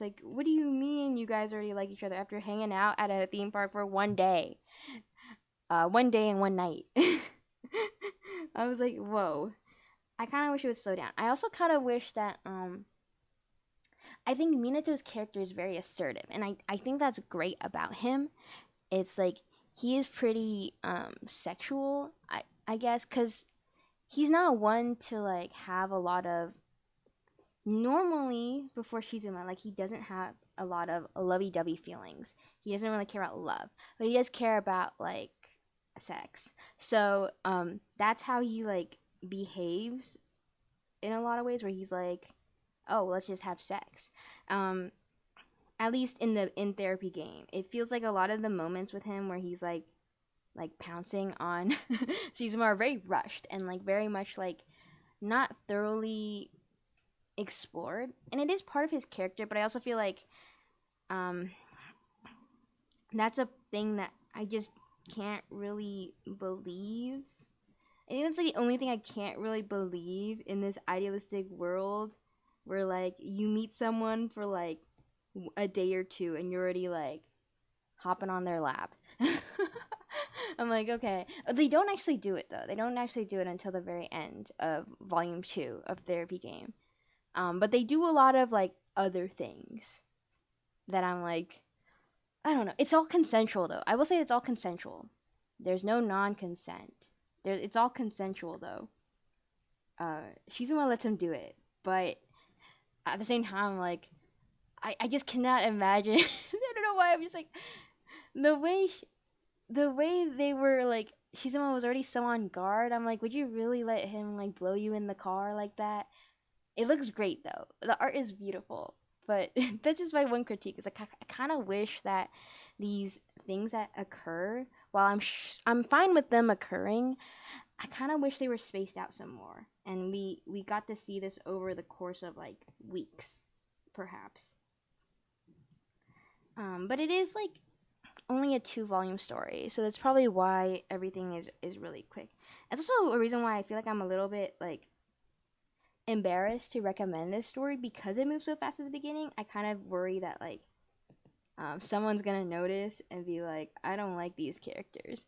Like, what do you mean you guys already like each other after hanging out at a theme park for 1 day? 1 day and 1 night. I was like, whoa. I kind of wish it would slow down. I also kind of wish that, I think Minato's character is very assertive, and I think that's great about him. It's like, he is pretty, sexual, I guess, because he's not one to, like, have a lot of, normally, before Shizuma, like, he doesn't have a lot of lovey-dovey feelings. He doesn't really care about love, but he does care about, like, sex. So, that's how he, like, behaves in a lot of ways, where he's like, oh, let's just have sex. At least in Therapy Game, it feels like a lot of the moments with him where he's like pouncing on Shizuma are very rushed and like very much like not thoroughly explored, and it is part of his character, but I also feel like that's a thing that I just can't really believe. I think that's like the only thing I can't really believe in this idealistic world where like you meet someone for like a day or 2 and you're already like hopping on their lap. I'm like, okay. They don't actually do it though. They don't actually do it until the very end of volume 2 of Therapy Game. But they do a lot of like other things that I'm like, I don't know. It's all consensual though. I will say it's all consensual. There's no non-consent. It's all consensual though. Shizuma lets him do it, but at the same time, like, I just cannot imagine. I don't know why. I'm just like the way the way they were like. Shizuma was already so on guard. I'm like, would you really let him like blow you in the car like that? It looks great though. The art is beautiful, but that's just my one critique. Is like I kind of wish that these things that occur, while I'm fine with them occurring, I kind of wish they were spaced out some more, and we got to see this over the course of like weeks, perhaps. But it is like only a 2 volume story, so that's probably why everything is really quick. It's also a reason why I feel like I'm a little bit like embarrassed to recommend this story because it moves so fast at the beginning. I kind of worry that like someone's gonna notice and be like, I don't like these characters.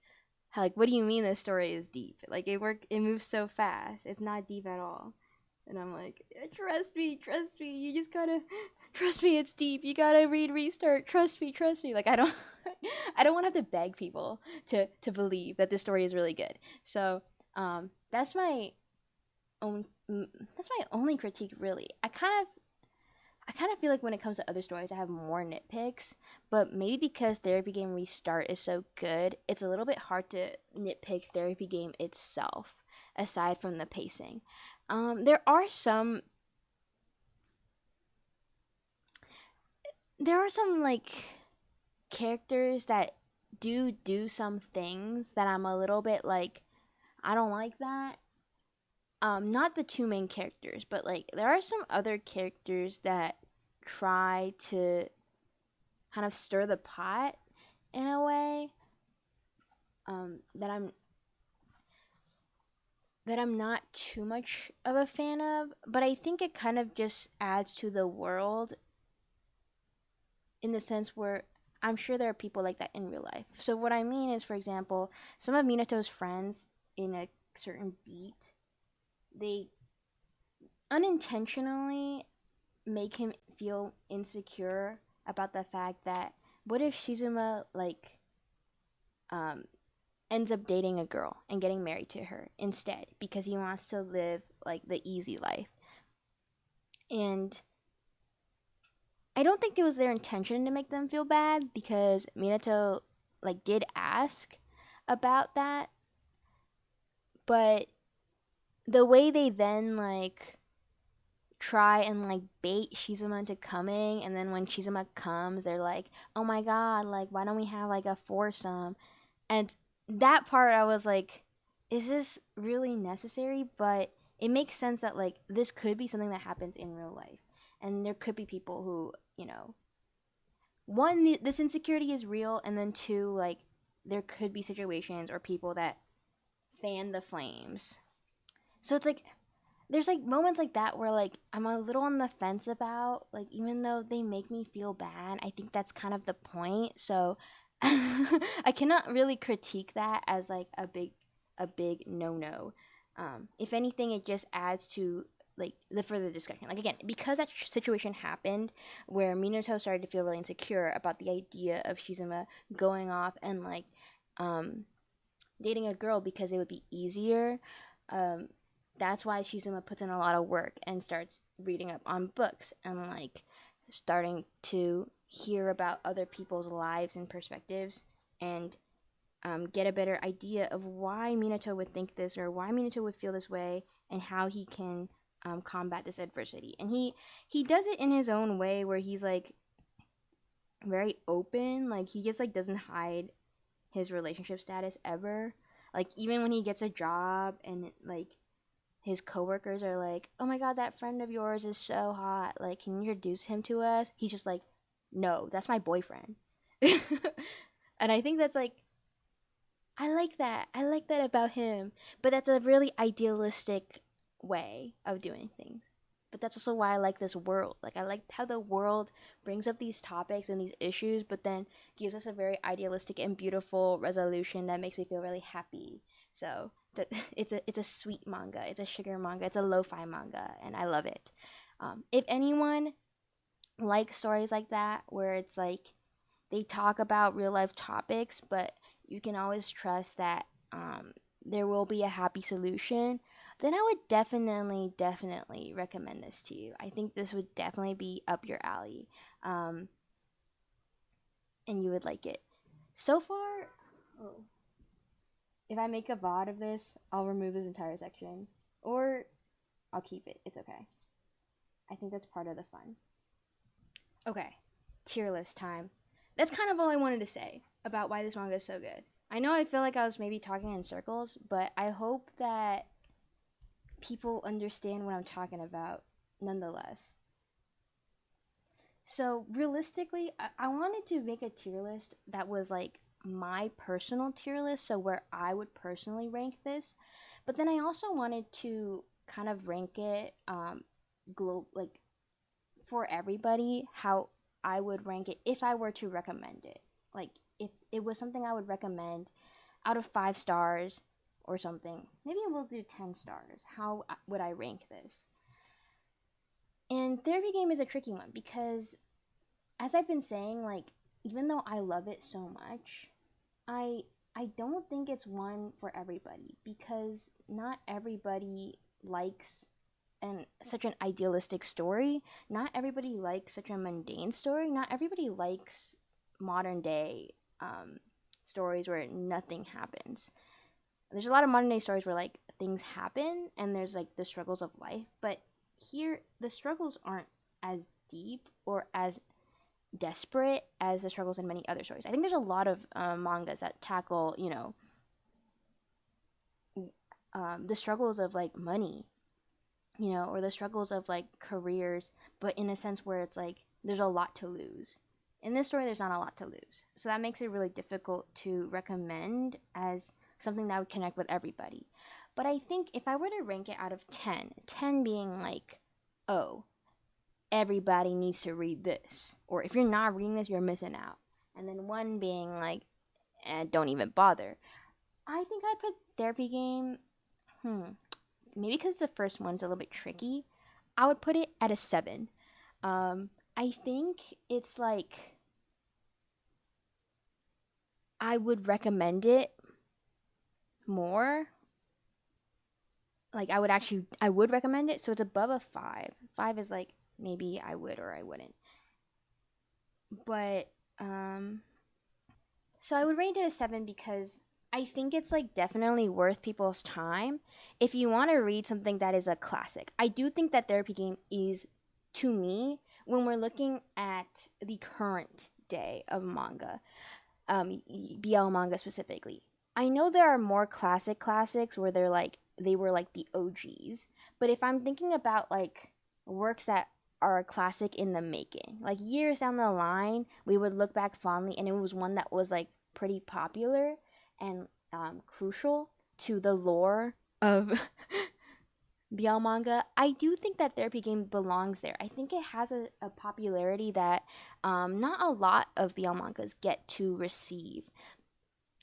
Like, what do you mean this story is deep? Like, it moves so fast. It's not deep at all. And I'm like, trust me, trust me. You just gotta trust me. It's deep. You gotta read Restart. Trust me, trust me. Like, I don't, I don't want to have to beg people to believe that this story is really good. So, that's my that's my only critique really. I kind of feel like when it comes to other stories, I have more nitpicks, but maybe because Therapy Game Restart is so good, it's a little bit hard to nitpick Therapy Game itself, aside from the pacing. There are some, like characters that do some things that I'm a little bit like, I don't like that. Not the two main characters, but like there are some other characters that try to kind of stir the pot in a way, that I'm not too much of a fan of, but I think it kind of just adds to the world in the sense where I'm sure there are people like that in real life. So what I mean is, for example, some of Minato's friends in a certain beat, they unintentionally make him feel insecure about the fact that what if Shizuma like um ends up dating a girl and getting married to her instead because he wants to live like the easy life. And I don't think it was their intention to make them feel bad because Minato like did ask about that, but the way they then like try and like bait Shizuma into coming, and then when Shizuma comes they're like, oh my god, like why don't we have like a foursome? And that part I was like, is this really necessary? But it makes sense that like this could be something that happens in real life, and there could be people who, one, this insecurity is real, and then two, like there could be situations or people that fan the flames. So it's like there's like moments like that where like I'm a little on the fence about, like, even though they make me feel bad, I think that's kind of the point. So I cannot really critique that as like a big no. If anything, it just adds to like the further discussion. Like again, because that situation happened where Minato started to feel really insecure about the idea of Shizuma going off and like dating a girl because it would be easier. That's why Shizuma puts in a lot of work and starts reading up on books and like starting to hear about other people's lives and perspectives, and get a better idea of why Minato would think this or why Minato would feel this way and how he can combat this adversity. And he does it in his own way where he's like very open. Like he just like doesn't hide his relationship status ever. Like even when he gets a job and like his coworkers are like, oh my god, that friend of yours is so hot, like can you introduce him to us? He's just like, no, that's my boyfriend. And I think that's like, I like that about him, but that's a really idealistic way of doing things. But that's also why I like this world. Like I like how the world brings up these topics and these issues, but then gives us a very idealistic and beautiful resolution that makes me feel really happy. So that it's a sweet manga, it's a sugar manga, it's a lo-fi manga, and I love it. If anyone like stories like that where it's like they talk about real life topics, but you can always trust that there will be a happy solution, then I would definitely recommend this to you. I think this would definitely be up your alley, um, and you would like it. So far, oh, if I make a VOD of this, I'll remove this entire section, or I'll keep it. It's okay. I think that's part of the fun. Okay, tier list time. That's kind of all I wanted to say about why this manga is so good. I know I feel like I was maybe talking in circles, but I hope that people understand what I'm talking about nonetheless. So, realistically, I wanted to make a tier list that was like my personal tier list, so where I would personally rank this. But then I also wanted to kind of rank it like for everybody how I would rank it if I were to recommend it. Like if it was something I would recommend out of 5 stars or something. Maybe we'll do 10 stars. How would I rank this? And Therapy Game is a tricky one because as I've been saying, like even though I love it so much, I I don't think it's one for everybody because not everybody likes and such an idealistic story. Not everybody likes such a mundane story. Not everybody likes modern day stories where nothing happens. There's a lot of modern day stories where like things happen and there's like the struggles of life, but here the struggles aren't as deep or as desperate as the struggles in many other stories. I think there's a lot of mangas that tackle, the struggles of like money, or the struggles of like careers, but in a sense where it's like there's a lot to lose. In this story, there's not a lot to lose. So that makes it really difficult to recommend as something that would connect with everybody. But I think if I were to rank it out of 10, 10 being like, oh, everybody needs to read this, or if you're not reading this, you're missing out. And then 1 being like, don't even bother. I think I'd put Therapy Game, maybe because the first one's a little bit tricky, I would put it at a 7. I think it's like I would recommend it more. Like I would recommend it, so it's above a 5. 5 is like maybe I would or I wouldn't. But so I would rate it a 7 because I think it's like definitely worth people's time if you want to read something that is a classic. I do think that Therapy Game is, to me, when we're looking at the current day of manga, BL manga specifically. I know there are more classics where they were like the OGs, but if I'm thinking about like works that are a classic in the making, like years down the line, we would look back fondly, and it was one that was like pretty popular and crucial to the lore of BL manga. I do think that Therapy Game belongs there. I think it has a popularity that not a lot of BL mangas get to receive.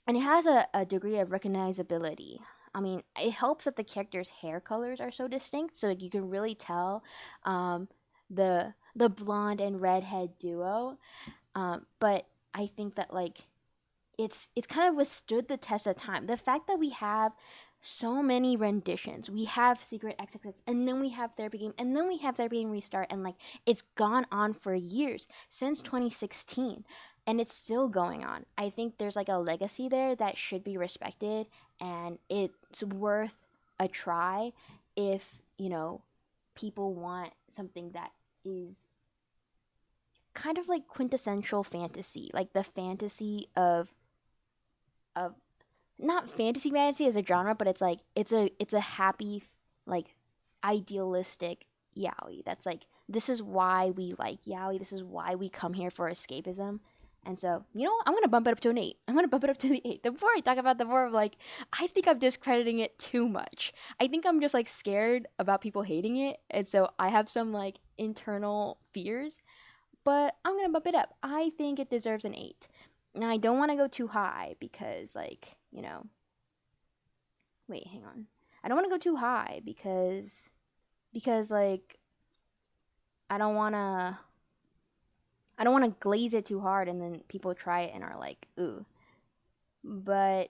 And it has a degree of recognizability. I mean, it helps that the characters' hair colors are so distinct, so you can really tell the blonde and redhead duo. But I think that like it's kind of withstood the test of time. The fact that we have so many renditions. We have Secret XXX, and then we have Therapy Game, and then we have Therapy Game Restart, and like it's gone on for years since 2016, and it's still going on. I think there's like a legacy there that should be respected, and it's worth a try if people want something that is kind of like quintessential fantasy, like the fantasy of not fantasy as a genre, but it's like it's a happy like idealistic yaoi. That's like this is why we like yaoi. This is why we come here for escapism. And so, what? I'm gonna bump it up to an 8. I'm gonna bump it up to the 8. The more I talk about, the more of like I think I'm discrediting it too much. I think I'm just like scared about people hating it, and so I have some like internal fears. But I'm gonna bump it up. I think it deserves an 8. Now I don't want to go too high because like wait, hang on. I don't want to go too high because like I don't want to I don't want to glaze it too hard and then people try it and are like, ooh. But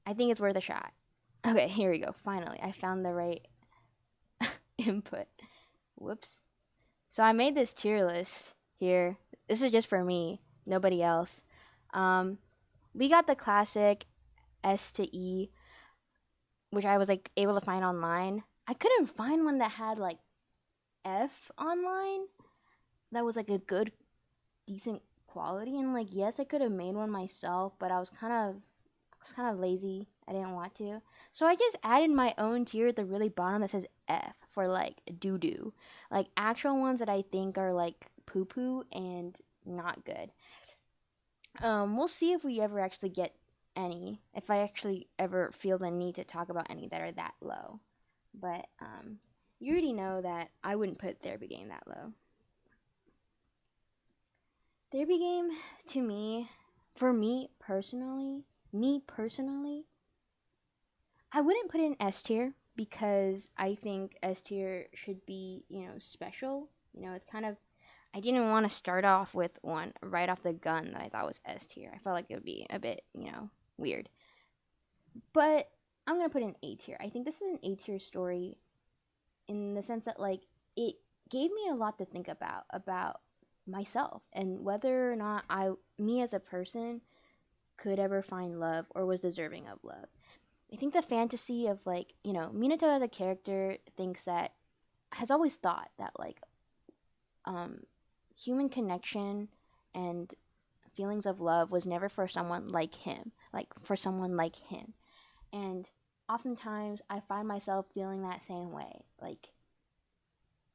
I think it's worth a shot. Okay, here we go. Finally, I found the right input. Whoops. So I made this tier list here. This is just for me, nobody else. We got the classic S to E, which I was like able to find online. I couldn't find one that had like F online. That was like a good, decent quality. And like, yes, I could have made one myself, but I was kind of lazy. I didn't want to. So I just added my own tier at the really bottom that says F for like doo doo. Like actual ones that I think are like poo poo and not good. We'll see if we ever actually get any. If I actually ever feel the need to talk about any that are that low. But you already know that I wouldn't put Therapy Game that low. Therapy Game, to me, for me personally, I wouldn't put it in S tier because I think S tier should be, special. It's kind of, I didn't want to start off with one right off the gun that I thought was S tier. I felt like it would be a bit, weird. But I'm going to put it in A tier. I think this is an A tier story in the sense that, like, it gave me a lot to think about myself and whether or not me as a person could ever find love or was deserving of love. I think the fantasy of, like, Minato as a character has always thought that, like, human connection and feelings of love was never for someone like him, And oftentimes I find myself feeling that same way. Like,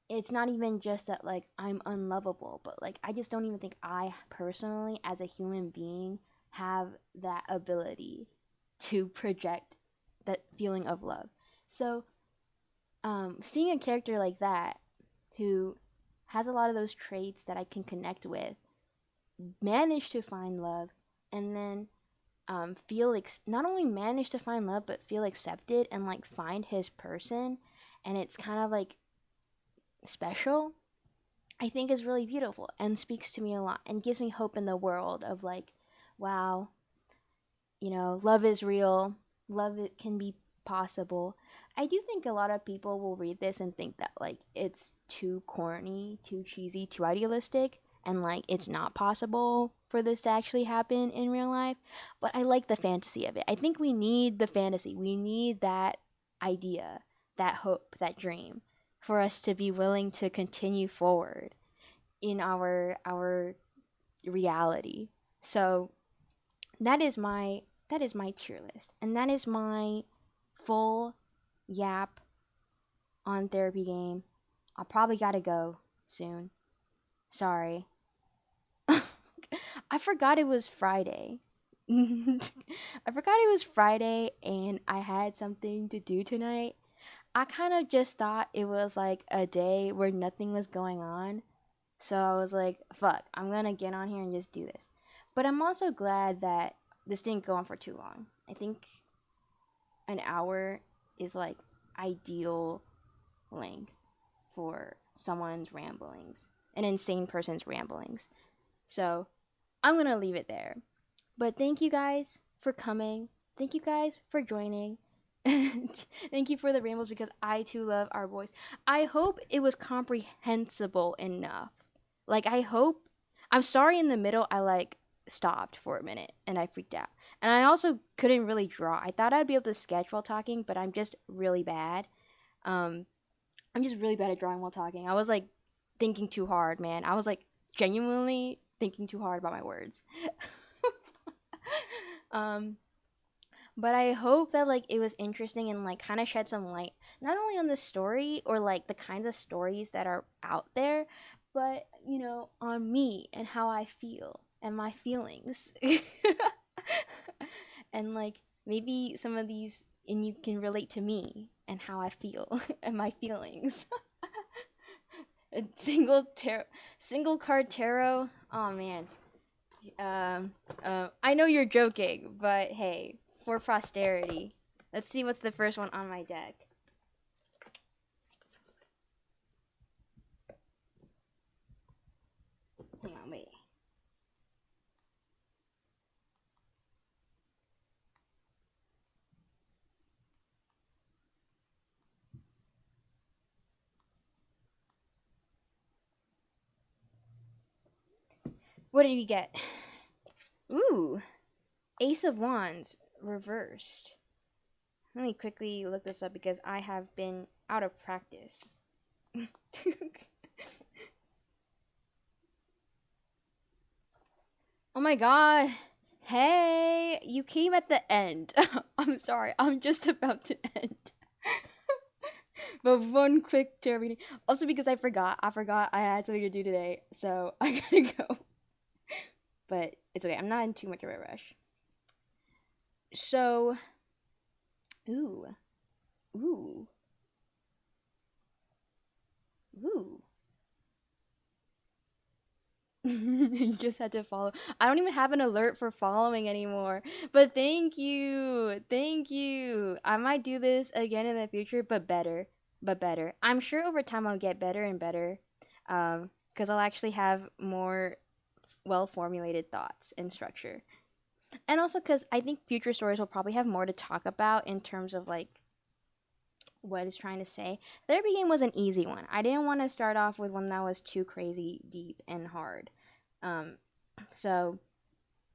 it's not even just that, like, I'm unlovable, but, like, I just don't even think I personally, as a human being, have that ability to project that feeling of love. So, seeing a character like that, who has a lot of those traits that I can connect with, manage to find love, and then not only manage to find love, but feel accepted and, like, find his person, and it's kind of, like, special, I think is really beautiful and speaks to me a lot and gives me hope in the world of, like, wow, love is real, it can be possible. I do think a lot of people will read this and think that, like, it's too corny, too cheesy, too idealistic, and, like, it's not possible for this to actually happen in real life. But I like the fantasy of it. I think we need the fantasy. We need that idea, that hope, that dream for us to be willing to continue forward in our reality. So that is my tier list, and that is my full yap on Therapy Game. I'll probably gotta go soon. Sorry. I forgot it was Friday. I forgot it was Friday and I had something to do tonight. I kind of just thought it was like a day where nothing was going on. So I was like, fuck, I'm gonna get on here and just do this. But I'm also glad that this didn't go on for too long. I think an hour is like ideal length for someone's ramblings, an insane person's ramblings. So I'm gonna leave it there. But thank you guys for coming. Thank you guys for joining. Thank you for the rambles because I too love our voice. I hope it was comprehensible enough. Like, I'm sorry in the middle I like stopped for a minute and I freaked out. And I also couldn't really draw. I thought I'd be able to sketch while talking, but I'm just really bad. I'm just really bad at drawing while talking. I was like thinking too hard, man. I was like genuinely thinking too hard about my words. But I hope that, like, it was interesting and, like, kind of shed some light not only on the story or, like, the kinds of stories that are out there, but, on me and how I feel and my feelings. And, like, maybe some of these, and you can relate to me and how I feel and my feelings. A single card tarot. Oh man. I know you're joking, but hey, for posterity, let's see what's the first one on my deck. What did you get? Ooh, Ace of Wands reversed. Let me quickly look this up because I have been out of practice. Oh my god. Hey, you came at the end. I'm sorry, I'm just about to end. But one quick charity. Also because I forgot I had something to do today, so I gotta go. But it's okay, I'm not in too much of a rush. So, ooh, ooh, ooh. You just had to follow. I don't even have an alert for following anymore. But thank you. Thank you. I might do this again in the future, but better. But better. I'm sure over time I'll get better and better. Because I'll actually have more well formulated thoughts and structure. And also because I think future stories will probably have more to talk about in terms of like what it's trying to say. Therapy game was an easy one. I didn't want to start off with one that was too crazy, deep, and hard. Um, so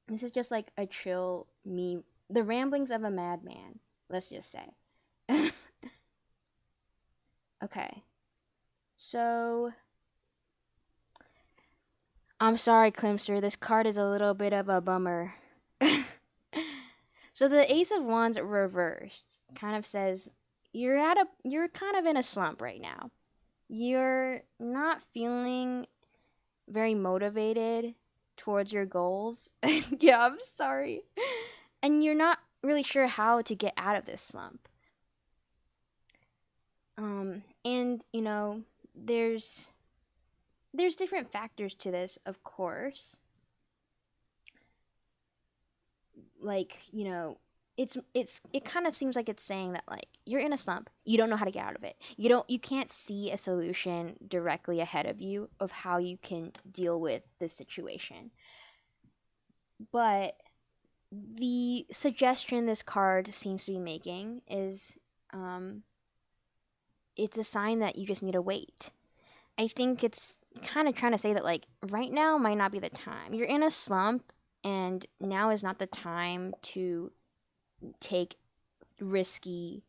this is just like a chill me, the ramblings of a madman. Let's just say. Okay, so I'm sorry, Climster. This card is a little bit of a bummer. So the Ace of Wands reversed kind of says you're kind of in a slump right now. You're not feeling very motivated towards your goals. Yeah, I'm sorry. And you're not really sure how to get out of this slump. And you know, there's different factors to this, of course. Like, you know, it kind of seems like it's saying that like you're in a slump, you don't know how to get out of it, you can't see a solution directly ahead of you of how you can deal with this situation. But the suggestion this card seems to be making is it's a sign that you just need to wait. I think it's kind of trying to say that like right now might not be the time. You're in a slump and now is not the time to take risky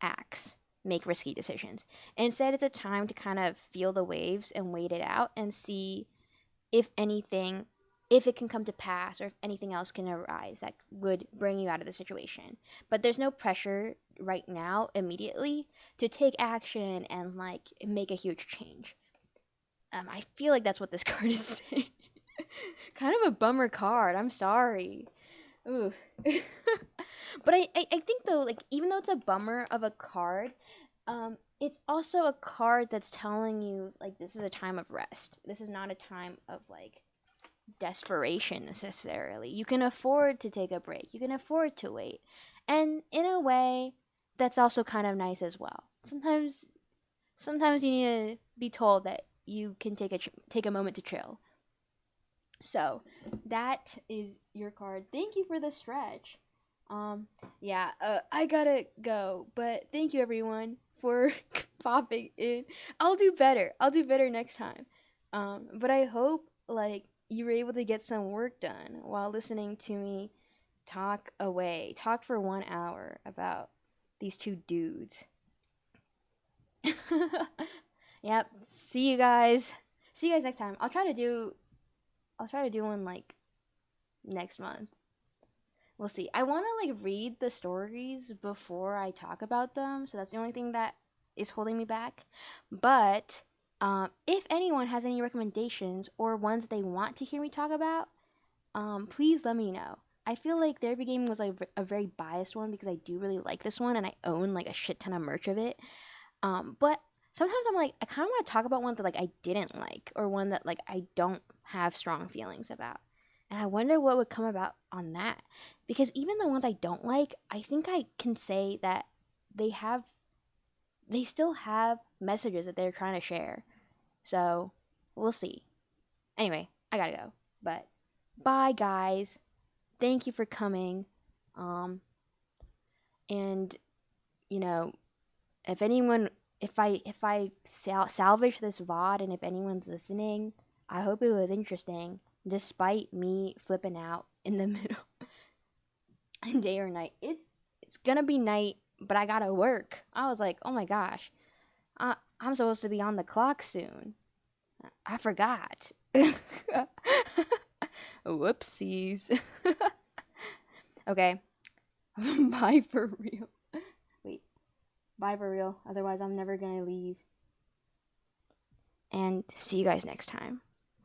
acts, make risky decisions. Instead, it's a time to kind of feel the waves and wait it out and see if anything, if it can come to pass or if anything else can arise that would bring you out of the situation. But there's no pressure right now, immediately, to take action and like make a huge change. I feel like that's what this card is saying. Kind of a bummer card. I'm sorry. Ooh. But I think though, like even though it's a bummer of a card, it's also a card that's telling you like this is a time of rest. This is not a time of like desperation necessarily. You can afford to take a break. You can afford to wait. And in a way, that's also kind of nice as well. Sometimes you need to be told that you can take a moment to chill. So, that is your card. Thank you for the stretch. Yeah, I gotta go, but thank you everyone for popping in. I'll do better. I'll do better next time. But I hope like you were able to get some work done while listening to me talk for 1 hour about these two dudes. Yep. See you guys. See you guys next time. I'll try to do one like next month. We'll see. I want to like read the stories before I talk about them, so that's the only thing that is holding me back. But if anyone has any recommendations or ones that they want to hear me talk about, please let me know. I feel like Therapy Gaming was like a very biased one because I do really like this one and I own like a shit ton of merch of it. But sometimes I'm like, I kind of want to talk about one that like I didn't like or one that like I don't have strong feelings about. And I wonder what would come about on that. Because even the ones I don't like, I think I can say that they still have messages that they're trying to share. So, we'll see. Anyway, I gotta go. But bye guys. Thank you for coming. And you know, if I salvage this VOD and if anyone's listening, I hope it was interesting. despite me flipping out in the middle, day or night. It's gonna be night, but I gotta work. I was like, oh my gosh, I'm supposed to be on the clock soon. I forgot. Whoopsies. Okay. Bye for real. Wait. Bye for real. Otherwise, I'm never gonna leave. And see you guys next time.